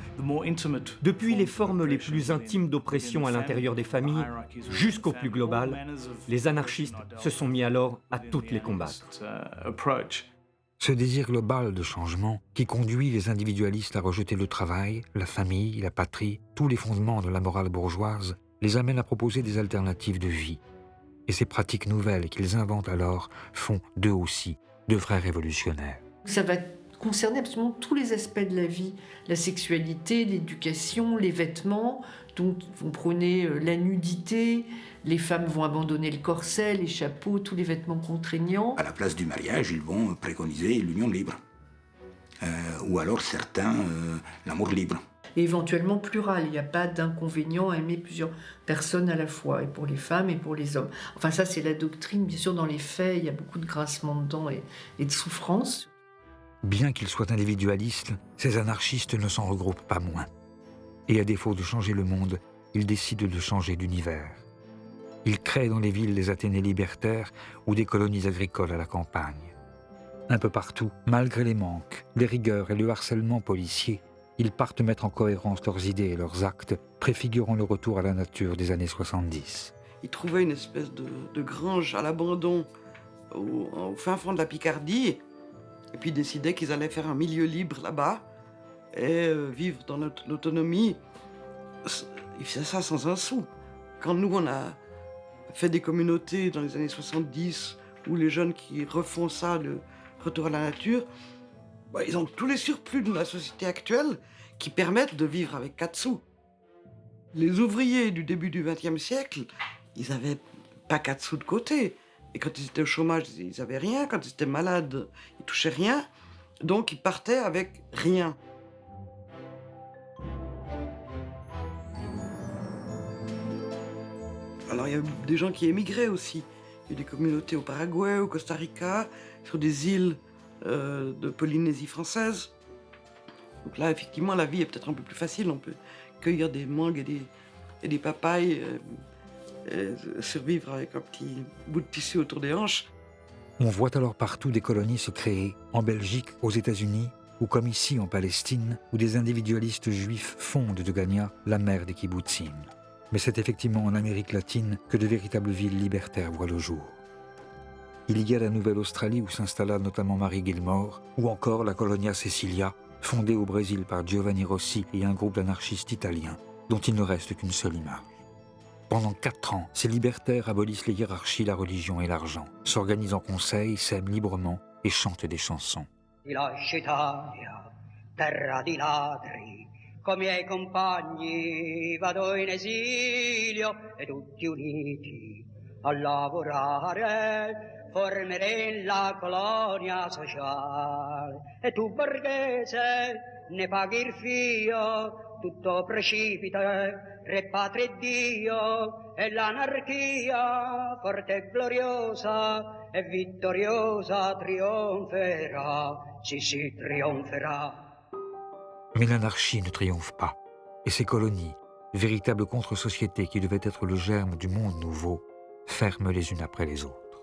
Depuis les formes les plus intimes d'oppression à l'intérieur des familles jusqu'au plus global, les anarchistes se sont mis alors à toutes les combattre. Ce désir global de changement qui conduit les individualistes à rejeter le travail, la famille, la patrie, tous les fondements de la morale bourgeoise, les amène à proposer des alternatives de vie. Et ces pratiques nouvelles qu'ils inventent alors font d'eux aussi de vrais révolutionnaires. Ça va concerner absolument tous les aspects de la vie, la sexualité, l'éducation, les vêtements. Donc, vous prenez la nudité, les femmes vont abandonner le corset, les chapeaux, tous les vêtements contraignants. À la place du mariage, ils vont préconiser l'union libre. Ou alors certains, l'amour libre. Et éventuellement plural, il n'y a pas d'inconvénient à aimer plusieurs personnes à la fois, et pour les femmes et pour les hommes. Enfin ça c'est la doctrine, bien sûr dans les faits, il y a beaucoup de grincements de dents et de souffrances. Bien qu'ils soient individualistes, ces anarchistes ne s'en regroupent pas moins. Et à défaut de changer le monde, ils décident de changer d'univers. Ils créent dans les villes des Athénées libertaires ou des colonies agricoles à la campagne. Un peu partout, malgré les manques, les rigueurs et le harcèlement policier, ils partent mettre en cohérence leurs idées et leurs actes, préfigurant le retour à la nature des années 70. Ils trouvaient une espèce de grange à l'abandon au fin fond de la Picardie, et puis décidaient qu'ils allaient faire un milieu libre là-bas et vivre dans l'autonomie. Ils faisaient ça sans un sou. Quand nous, on a fait des communautés dans les années 70, où les jeunes qui refont ça, le retour à la nature, ils ont tous les surplus de la société actuelle qui permettent de vivre avec 4 sous. Les ouvriers du début du XXe siècle, ils n'avaient pas 4 sous de côté. Et quand ils étaient au chômage, ils n'avaient rien. Quand ils étaient malades, ils touchaient rien. Donc ils partaient avec rien. Alors il y a des gens qui émigraient aussi. Il y a des communautés au Paraguay, au Costa Rica, sur des îles de Polynésie française. Donc là, effectivement, la vie est peut-être un peu plus facile. On peut cueillir des mangues et des papayes, et survivre avec un petit bout de tissu autour des hanches. On voit alors partout des colonies se créer, en Belgique, aux États-Unis, ou comme ici en Palestine, où des individualistes juifs fondent de Gagna la mer des kibbutzim. Mais c'est effectivement en Amérique latine que de véritables villes libertaires voient le jour. Il y a la Nouvelle-Australie où s'installa notamment Mary Gilmore, ou encore la Colonia Cecilia, fondée au Brésil par Giovanni Rossi et un groupe d'anarchistes italiens, dont il ne reste qu'une seule image. Pendant 4 ans, ces libertaires abolissent les hiérarchies, la religion et l'argent, s'organisent en conseil, s'aiment librement et chantent des chansons. Terra di ladri, coi miei compagni vado in esilio e tutti uniti a lavorare formeremo la colonia sociale e tu borghese ne paghi il fio, tutto precipita, re patria e Dio e l'anarchia forte e gloriosa e vittoriosa trionferà, sì trionferà. Mais l'anarchie ne triomphe pas, et ces colonies, véritables contre-sociétés qui devaient être le germe du monde nouveau, ferment les unes après les autres.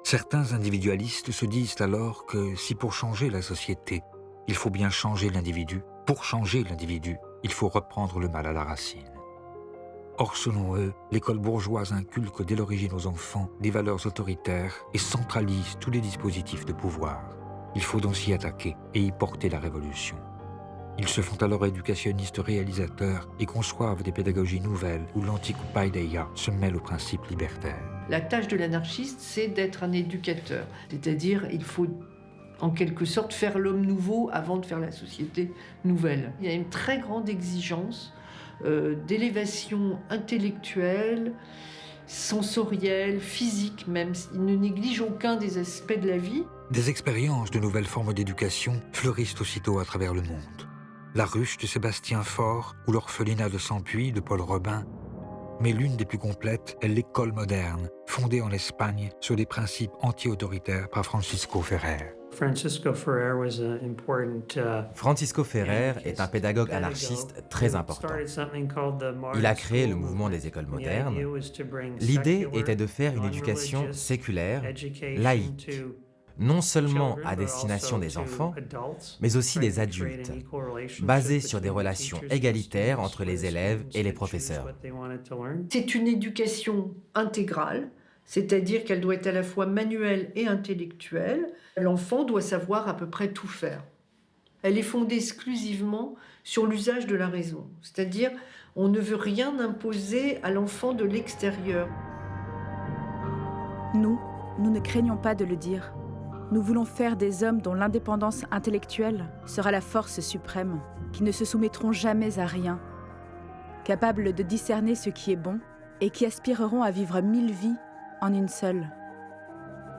Certains individualistes se disent alors que si pour changer la société, il faut bien changer l'individu, pour changer l'individu, il faut reprendre le mal à la racine. Or, selon eux, l'école bourgeoise inculque dès l'origine aux enfants des valeurs autoritaires et centralise tous les dispositifs de pouvoir. Il faut donc s'y attaquer et y porter la révolution. Ils se font alors éducationnistes réalisateurs et conçoivent des pédagogies nouvelles où l'antique paideia se mêle aux principes libertaires. La tâche de l'anarchiste, c'est d'être un éducateur. C'est-à-dire, il faut en quelque sorte faire l'homme nouveau avant de faire la société nouvelle. Il y a une très grande exigence d'élévation intellectuelle, sensorielle, physique même. Il ne néglige aucun des aspects de la vie. Des expériences de nouvelles formes d'éducation fleurissent aussitôt à travers le monde. La ruche de Sébastien Faure ou l'orphelinat de Sampuy de Paul Robin. Mais l'une des plus complètes est l'école moderne, fondée en Espagne sur des principes anti-autoritaires par Francisco Ferrer. Francisco Ferrer est un pédagogue anarchiste très important. Il a créé le mouvement des écoles modernes. L'idée était de faire une éducation séculaire, laïque, non seulement à destination des enfants, mais aussi des adultes, basée sur des relations égalitaires entre les élèves et les professeurs. C'est une éducation intégrale, c'est-à-dire qu'elle doit être à la fois manuelle et intellectuelle. L'enfant doit savoir à peu près tout faire. Elle est fondée exclusivement sur l'usage de la raison, c'est-à-dire on ne veut rien imposer à l'enfant de l'extérieur. Nous ne craignons pas de le dire. Nous voulons faire des hommes dont l'indépendance intellectuelle sera la force suprême, qui ne se soumettront jamais à rien, capables de discerner ce qui est bon et qui aspireront à vivre 1000 vies en une seule.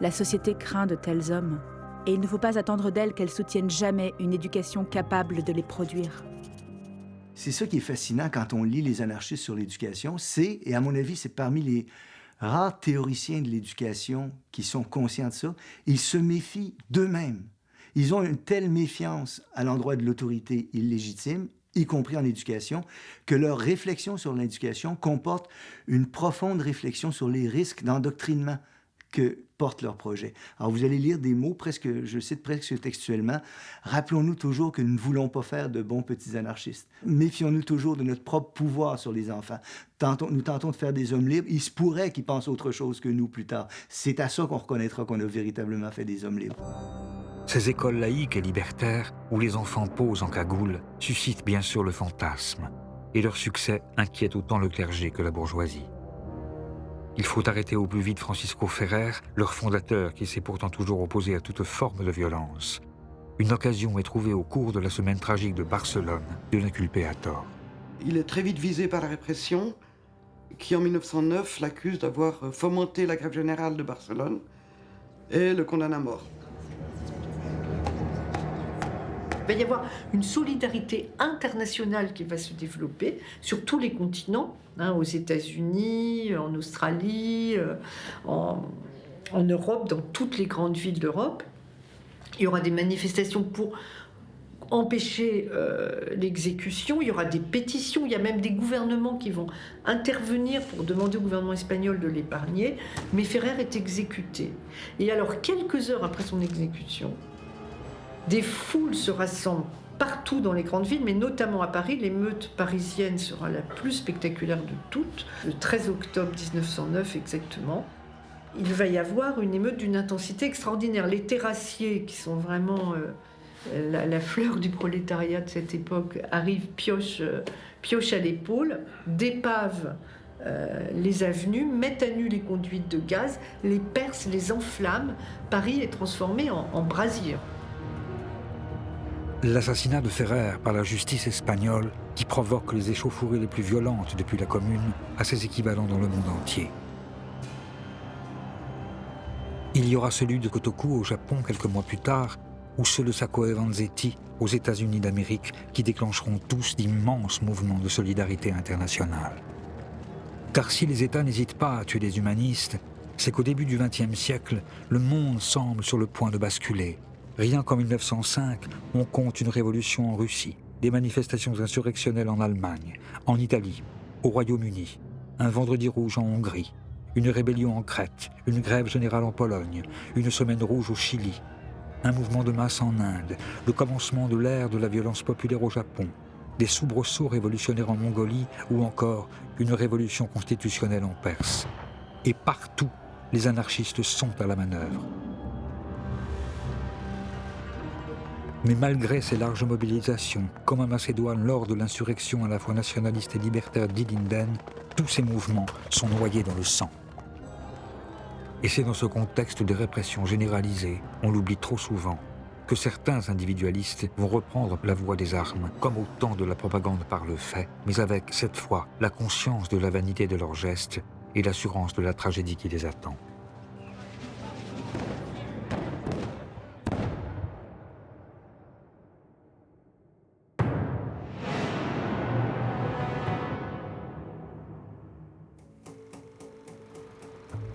La société craint de tels hommes, et il ne faut pas attendre d'elles qu'elles soutiennent jamais une éducation capable de les produire. C'est ça qui est fascinant quand on lit les anarchistes sur l'éducation, et à mon avis, c'est parmi les rares théoriciens de l'éducation qui sont conscients de ça, ils se méfient d'eux-mêmes. Ils ont une telle méfiance à l'endroit de l'autorité illégitime, y compris en éducation, que leur réflexion sur l'éducation comporte une profonde réflexion sur les risques d'endoctrinement que portent leurs projets. Alors, vous allez lire des mots, je cite presque textuellement, « Rappelons-nous toujours que nous ne voulons pas faire de bons petits anarchistes. Méfions-nous toujours de notre propre pouvoir sur les enfants. Nous tentons de faire des hommes libres. Il se pourrait qu'ils pensent autre chose que nous plus tard. C'est à ça qu'on reconnaîtra qu'on a véritablement fait des hommes libres. » Ces écoles laïques et libertaires, où les enfants posent en cagoule, suscitent bien sûr le fantasme, et leur succès inquiète autant le clergé que la bourgeoisie. Il faut arrêter au plus vite Francisco Ferrer, leur fondateur qui s'est pourtant toujours opposé à toute forme de violence. Une occasion est trouvée au cours de la semaine tragique de Barcelone de l'inculper à tort. Il est très vite visé par la répression, qui en 1909 l'accuse d'avoir fomenté la grève générale de Barcelone et le condamne à mort. Il va y avoir une solidarité internationale qui va se développer sur tous les continents, aux États-Unis, en Australie, en Europe, dans toutes les grandes villes d'Europe. Il y aura des manifestations pour empêcher l'exécution, il y aura des pétitions, il y a même des gouvernements qui vont intervenir pour demander au gouvernement espagnol de l'épargner, mais Ferrer est exécuté. Et alors, quelques heures après son exécution, des foules se rassemblent partout dans les grandes villes, mais notamment à Paris. L'émeute parisienne sera la plus spectaculaire de toutes, le 13 octobre 1909 exactement. Il va y avoir une émeute d'une intensité extraordinaire. Les terrassiers, qui sont vraiment la fleur du prolétariat de cette époque, arrivent pioche à l'épaule, dépavent les avenues, mettent à nu les conduites de gaz, les percent, les enflamment. Paris est transformé en brasier. L'assassinat de Ferrer par la justice espagnole, qui provoque les échauffourées les plus violentes depuis la Commune, a ses équivalents dans le monde entier. Il y aura celui de Kotoku au Japon quelques mois plus tard, ou ceux de Sacco et Vanzetti aux États-Unis d'Amérique, qui déclencheront tous d'immenses mouvements de solidarité internationale. Car si les États n'hésitent pas à tuer des humanistes, c'est qu'au début du XXe siècle, le monde semble sur le point de basculer. Rien qu'en 1905, on compte une révolution en Russie, des manifestations insurrectionnelles en Allemagne, en Italie, au Royaume-Uni, un vendredi rouge en Hongrie, une rébellion en Crète, une grève générale en Pologne, une semaine rouge au Chili, un mouvement de masse en Inde, le commencement de l'ère de la violence populaire au Japon, des soubresauts révolutionnaires en Mongolie ou encore une révolution constitutionnelle en Perse. Et partout, les anarchistes sont à la manœuvre. Mais malgré ces larges mobilisations, comme à Macédoine lors de l'insurrection à la fois nationaliste et libertaire d'Ilinden, tous ces mouvements sont noyés dans le sang. Et c'est dans ce contexte de répression généralisée, on l'oublie trop souvent, que certains individualistes vont reprendre la voie des armes, comme au temps de la propagande par le fait, mais avec, cette fois, la conscience de la vanité de leurs gestes et l'assurance de la tragédie qui les attend.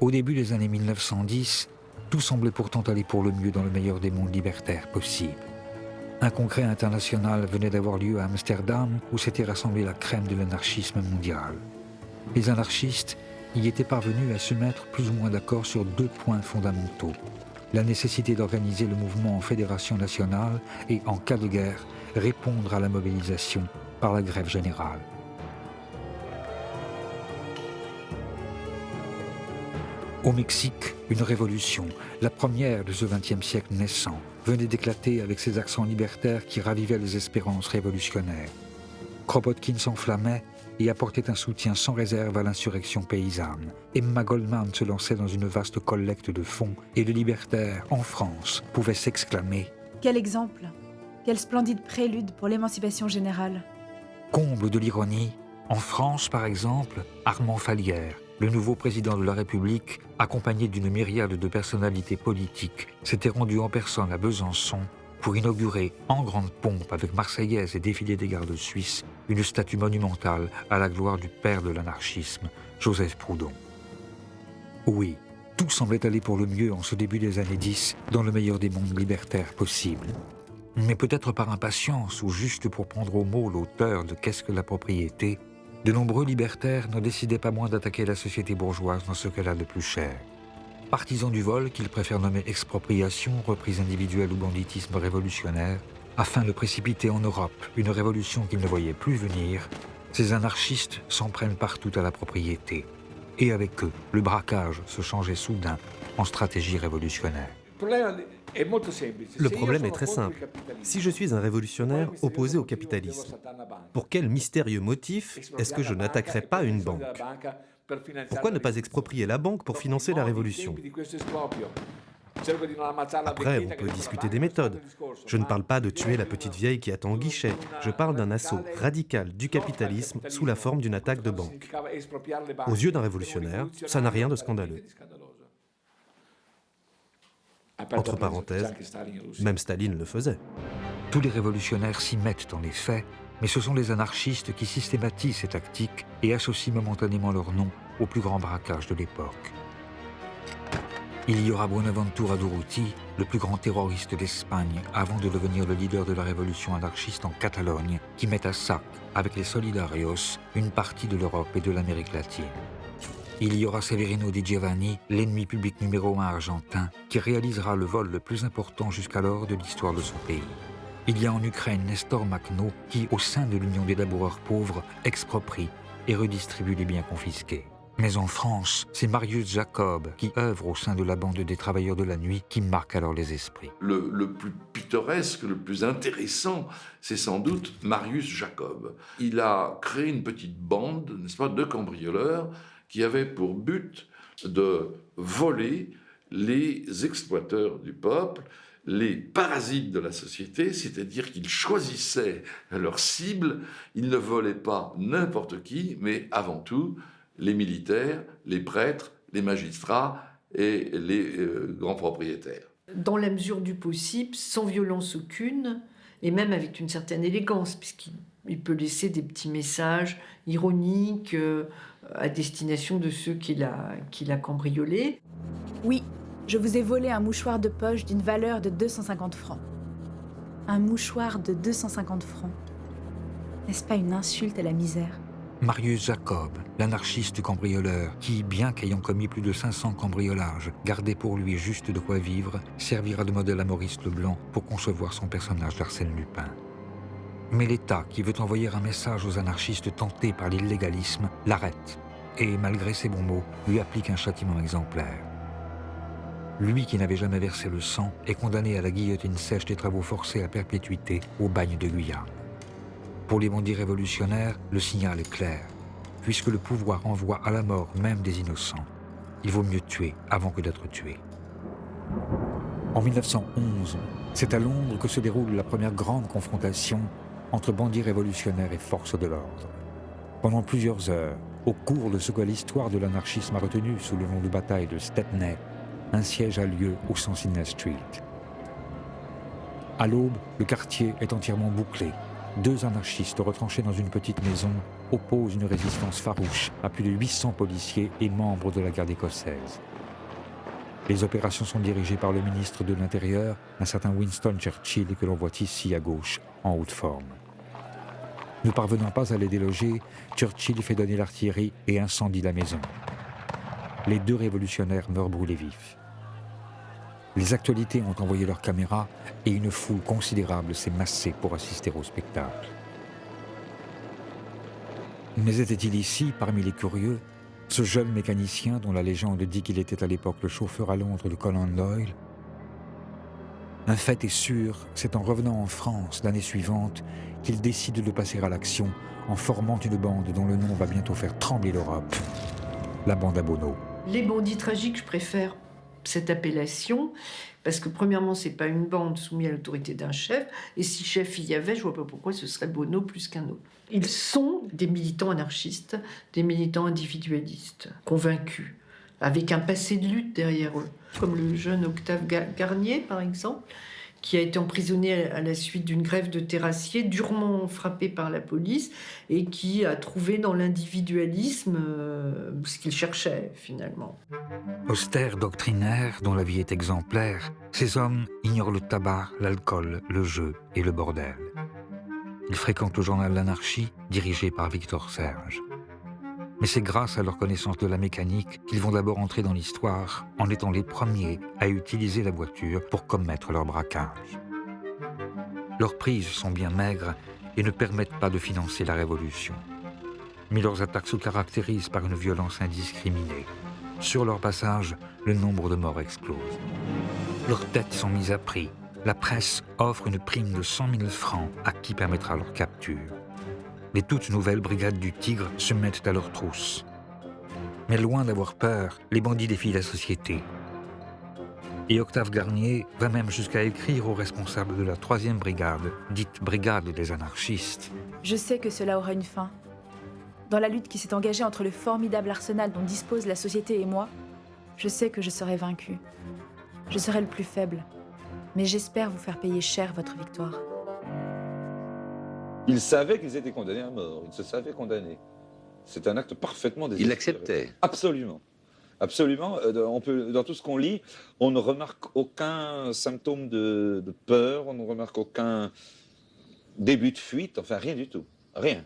Au début des années 1910, tout semblait pourtant aller pour le mieux dans le meilleur des mondes libertaires possibles. Un congrès international venait d'avoir lieu à Amsterdam où s'était rassemblée la crème de l'anarchisme mondial. Les anarchistes y étaient parvenus à se mettre plus ou moins d'accord sur 2 points fondamentaux. La nécessité d'organiser le mouvement en fédération nationale et, en cas de guerre, répondre à la mobilisation par la grève générale. Au Mexique, une révolution, la première de ce XXe siècle naissant, venait d'éclater avec ses accents libertaires qui ravivaient les espérances révolutionnaires. Kropotkin s'enflammait et apportait un soutien sans réserve à l'insurrection paysanne. Emma Goldman se lançait dans une vaste collecte de fonds et le libertaire, en France, pouvait s'exclamer « Quel exemple! Quel splendide prélude pour l'émancipation générale !» Comble de l'ironie, en France, par exemple, Armand Fallières, le nouveau président de la République, accompagné d'une myriade de personnalités politiques, s'était rendu en personne à Besançon pour inaugurer, en grande pompe avec Marseillaise et défilé des gardes suisses, une statue monumentale à la gloire du père de l'anarchisme, Joseph Proudhon. Oui, tout semblait aller pour le mieux en ce début des années 10, dans le meilleur des mondes libertaires possibles. Mais peut-être par impatience ou juste pour prendre au mot l'auteur de « Qu'est-ce que la propriété ?», de nombreux libertaires ne décidaient pas moins d'attaquer la société bourgeoise dans ce qu'elle a de plus cher. Partisans du vol, qu'ils préfèrent nommer expropriation, reprise individuelle ou banditisme révolutionnaire, afin de précipiter en Europe une révolution qu'ils ne voyaient plus venir, ces anarchistes s'en prennent partout à la propriété. Et avec eux, le braquage se changeait soudain en stratégie révolutionnaire. Le problème est très simple. Si je suis un révolutionnaire opposé au capitalisme, pour quel mystérieux motif est-ce que je n'attaquerai pas une banque ? Pourquoi ne pas exproprier la banque pour financer la révolution ? Après, on peut discuter des méthodes. Je ne parle pas de tuer la petite vieille qui attend au guichet. Je parle d'un assaut radical du capitalisme sous la forme d'une attaque de banque. Aux yeux d'un révolutionnaire, ça n'a rien de scandaleux. Entre parenthèses, même Staline le faisait. Tous les révolutionnaires s'y mettent en effet, mais ce sont les anarchistes qui systématisent ces tactiques et associent momentanément leur nom au plus grand braquage de l'époque. Il y aura Buenaventura Durruti, le plus grand terroriste d'Espagne, avant de devenir le leader de la révolution anarchiste en Catalogne, qui met à sac, avec les Solidarios, une partie de l'Europe et de l'Amérique latine. Il y aura Severino Di Giovanni, l'ennemi public numéro 1 argentin, qui réalisera le vol le plus important jusqu'alors de l'histoire de son pays. Il y a en Ukraine Nestor Makhno, qui, au sein de l'Union des laboureurs pauvres, exproprie et redistribue les biens confisqués. Mais en France, c'est Marius Jacob, qui œuvre au sein de la bande des travailleurs de la nuit, qui marque alors les esprits. Le plus pittoresque, le plus intéressant, c'est sans doute Marius Jacob. Il a créé une petite bande, n'est-ce pas, de cambrioleurs qui avait pour but de voler les exploiteurs du peuple, les parasites de la société, c'est-à-dire qu'ils choisissaient leur cible, ils ne volaient pas n'importe qui, mais avant tout les militaires, les prêtres, les magistrats et les grands propriétaires. Dans la mesure du possible, sans violence aucune, et même avec une certaine élégance, puisqu'il peut laisser des petits messages ironiques à destination de ceux qu'il a cambriolés. Oui, je vous ai volé un mouchoir de poche d'une valeur de 250 francs. Un mouchoir de 250 francs. N'est-ce pas une insulte à la misère ? Marius Jacob, l'anarchiste cambrioleur, qui, bien qu'ayant commis plus de 500 cambriolages, gardait pour lui juste de quoi vivre, servira de modèle à Maurice Leblanc pour concevoir son personnage d'Arsène Lupin. Mais l'État, qui veut envoyer un message aux anarchistes tentés par l'illégalisme, l'arrête et, malgré ses bons mots, lui applique un châtiment exemplaire. Lui qui n'avait jamais versé le sang est condamné à la guillotine sèche des travaux forcés à perpétuité au bagne de Guyane. Pour les bandits révolutionnaires, le signal est clair. Puisque le pouvoir envoie à la mort même des innocents, il vaut mieux tuer avant que d'être tué. En 1911, c'est à Londres que se déroule la première grande confrontation entre bandits révolutionnaires et forces de l'ordre. Pendant plusieurs heures, au cours de ce que l'histoire de l'anarchisme a retenu sous le nom de bataille de Stepney, un siège a lieu au 100 Sydney Street. À l'aube, le quartier est entièrement bouclé. 2 anarchistes retranchés dans une petite maison opposent une résistance farouche à plus de 800 policiers et membres de la garde écossaise. Les opérations sont dirigées par le ministre de l'Intérieur, un certain Winston Churchill, que l'on voit ici à gauche, en haute forme. Ne parvenant pas à les déloger, Churchill fait donner l'artillerie et incendie la maison. Les 2 révolutionnaires meurent brûlés vifs. Les actualités ont envoyé leurs caméras et une foule considérable s'est massée pour assister au spectacle. Mais était-il ici, parmi les curieux, ce jeune mécanicien dont la légende dit qu'il était à l'époque le chauffeur à Londres de Conan Doyle? Un fait est sûr, c'est en revenant en France l'année suivante qu'il décide de passer à l'action en formant une bande dont le nom va bientôt faire trembler l'Europe, la bande à Bono. Les bandits tragiques, je préfère cette appellation, parce que premièrement, c'est pas une bande soumise à l'autorité d'un chef, et si chef il y avait, je vois pas pourquoi ce serait Bono plus qu'un autre. Ils sont des militants anarchistes, des militants individualistes, convaincus, avec un passé de lutte derrière eux, comme le jeune Octave Garnier, par exemple, qui a été emprisonné à la suite d'une grève de terrassiers, durement frappé par la police, et qui a trouvé dans l'individualisme ce qu'il cherchait, finalement. Austères, doctrinaires, dont la vie est exemplaire, ces hommes ignorent le tabac, l'alcool, le jeu et le bordel. Ils fréquentent le journal L'Anarchie, dirigé par Victor Serge. Mais c'est grâce à leur connaissance de la mécanique qu'ils vont d'abord entrer dans l'histoire en étant les premiers à utiliser la voiture pour commettre leur braquage. Leurs prises sont bien maigres et ne permettent pas de financer la révolution. Mais leurs attaques se caractérisent par une violence indiscriminée. Sur leur passage, le nombre de morts explose. Leurs têtes sont mises à prix. La presse offre une prime de 100 000 francs à qui permettra leur capture. Les toutes nouvelles brigades du Tigre se mettent à leur trousse. Mais loin d'avoir peur, les bandits défient la société. Et Octave Garnier va même jusqu'à écrire aux responsables de la 3e brigade, dite brigade des anarchistes. Je sais que cela aura une fin. Dans la lutte qui s'est engagée entre le formidable arsenal dont dispose la société et moi, je sais que je serai vaincu. Je serai le plus faible. Mais j'espère vous faire payer cher votre victoire. Ils savaient qu'ils étaient condamnés à mort, ils se savaient condamnés. C'est un acte parfaitement désespéré. Ils l'acceptaient. Absolument. Absolument. Dans tout ce qu'on lit, on ne remarque aucun symptôme de peur, on ne remarque aucun début de fuite, enfin rien du tout. Rien.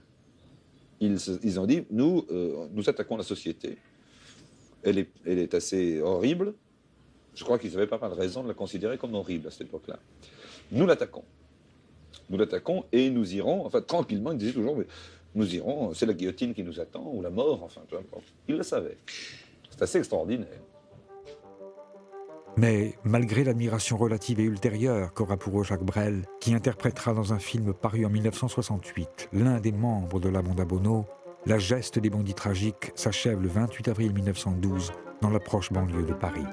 Ils ont dit, nous attaquons la société. Elle est assez horrible. Je crois qu'ils n'avaient pas mal de raison de la considérer comme horrible à cette époque-là. Nous l'attaquons. Nous l'attaquons et nous irons, enfin tranquillement, ils disaient toujours, mais nous irons, c'est la guillotine qui nous attend, ou la mort, enfin peu importe. Ils le savaient. C'est assez extraordinaire. Mais malgré l'admiration relative et ultérieure qu'aura pour eux Jacques Brel, qui interprétera dans un film paru en 1968 l'un des membres de la bande à Bono, la geste des bandits tragiques s'achève le 28 avril 1912 dans la proche banlieue de Paris.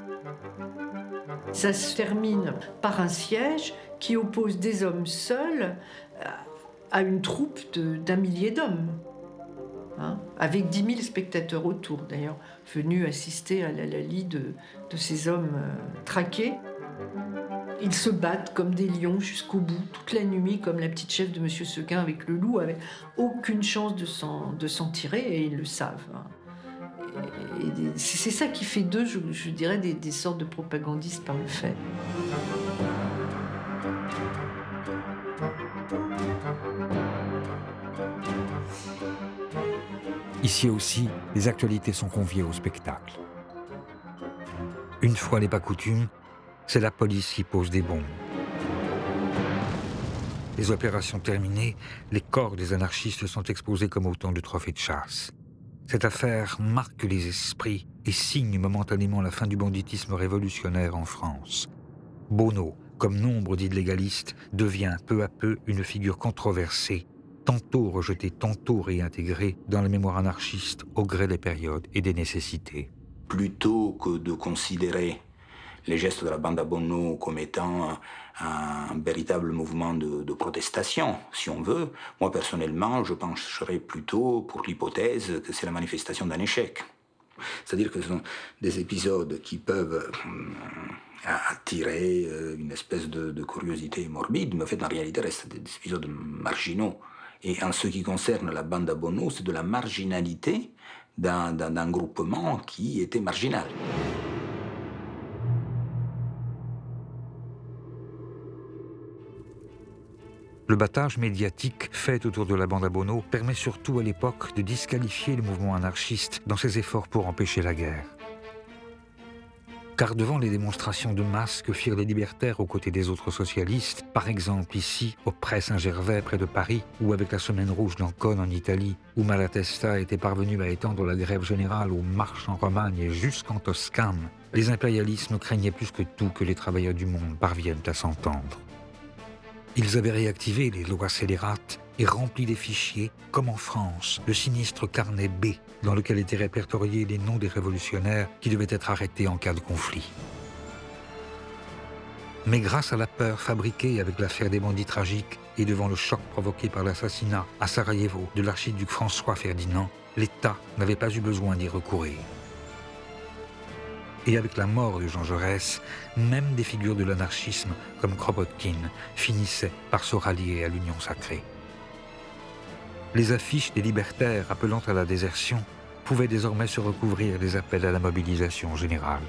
Ça se termine par un siège qui oppose des hommes seuls à une troupe d'1 millier d'hommes, avec 10 000 spectateurs autour, d'ailleurs, venus assister à la lie de ces hommes traqués. Ils se battent comme des lions jusqu'au bout, toute la nuit, comme la petite chef de M. Seguin avec le loup, avec aucune chance de s'en tirer, et ils le savent. Et c'est ça qui fait d'eux, je dirais, des sortes de propagandistes par le fait. Ici aussi, les actualités sont conviées au spectacle. Une fois n'est pas coutume, c'est la police qui pose des bombes. Les opérations terminées, les corps des anarchistes sont exposés comme autant de trophées de chasse. Cette affaire marque les esprits et signe momentanément la fin du banditisme révolutionnaire en France. Bono, comme nombre d'illégalistes, devient peu à peu une figure controversée, tantôt rejetée, tantôt réintégrée dans la mémoire anarchiste au gré des périodes et des nécessités. Plutôt que de considérer les gestes de la bande à Bono comme étant un véritable mouvement de protestation, si on veut, moi personnellement, je pencherais plutôt pour l'hypothèse que c'est la manifestation d'un échec. C'est-à-dire que ce sont des épisodes qui peuvent attirer une espèce de curiosité morbide, mais en fait, en réalité, restent des épisodes marginaux. Et en ce qui concerne la bande à Bono, c'est de la marginalité d'un groupement qui était marginal. Le battage médiatique fait autour de la bande à Bono permet surtout à l'époque de disqualifier le mouvement anarchiste dans ses efforts pour empêcher la guerre. Car devant les démonstrations de masse que firent les libertaires aux côtés des autres socialistes, par exemple ici, au Pré Saint-Gervais près de Paris, ou avec la Semaine rouge d'Ancône en Italie, où Malatesta était parvenu à étendre la grève générale aux marches en Romagne et jusqu'en Toscane, les impérialismes craignaient plus que tout que les travailleurs du monde parviennent à s'entendre. Ils avaient réactivé les lois scélérates et rempli des fichiers, comme en France, le sinistre carnet B, dans lequel étaient répertoriés les noms des révolutionnaires qui devaient être arrêtés en cas de conflit. Mais grâce à la peur fabriquée avec l'affaire des bandits tragiques et devant le choc provoqué par l'assassinat à Sarajevo de l'archiduc François Ferdinand, l'État n'avait pas eu besoin d'y recourir. Et avec la mort de Jean Jaurès, même des figures de l'anarchisme comme Kropotkin finissaient par se rallier à l'Union sacrée. Les affiches des libertaires appelant à la désertion pouvaient désormais se recouvrir des appels à la mobilisation générale.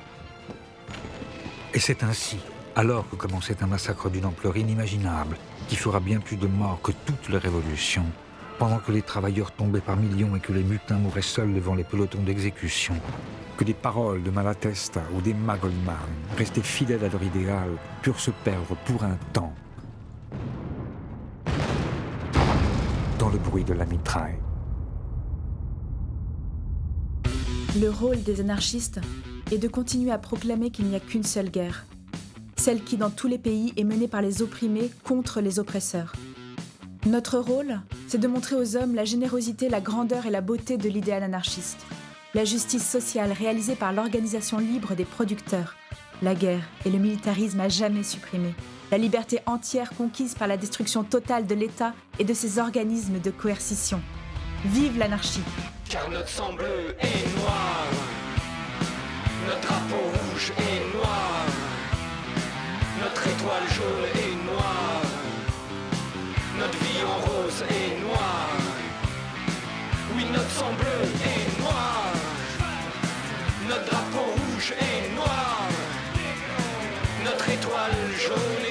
Et c'est ainsi, alors que commençait un massacre d'une ampleur inimaginable, qui fera bien plus de morts que toutes les révolutions, pendant que les travailleurs tombaient par millions et que les mutins mouraient seuls devant les pelotons d'exécution, que des paroles de Malatesta ou d'Emma Goldman, restés fidèles à leur idéal, purent se perdre pour un temps dans le bruit de la mitraille. Le rôle des anarchistes est de continuer à proclamer qu'il n'y a qu'une seule guerre, celle qui, dans tous les pays, est menée par les opprimés contre les oppresseurs. Notre rôle, c'est de montrer aux hommes la générosité, la grandeur et la beauté de l'idéal anarchiste, la justice sociale réalisée par l'organisation libre des producteurs, la guerre et le militarisme à jamais supprimés, la liberté entière conquise par la destruction totale de l'État et de ses organismes de coercition. Vive l'anarchie! Car notre sang bleu est noir, notre drapeau rouge est noir, notre étoile jaune est noire, notre vie en rose est noire. Oui, notre sang bleu est noir, notre drapeau rouge est noir, notre étoile jaune est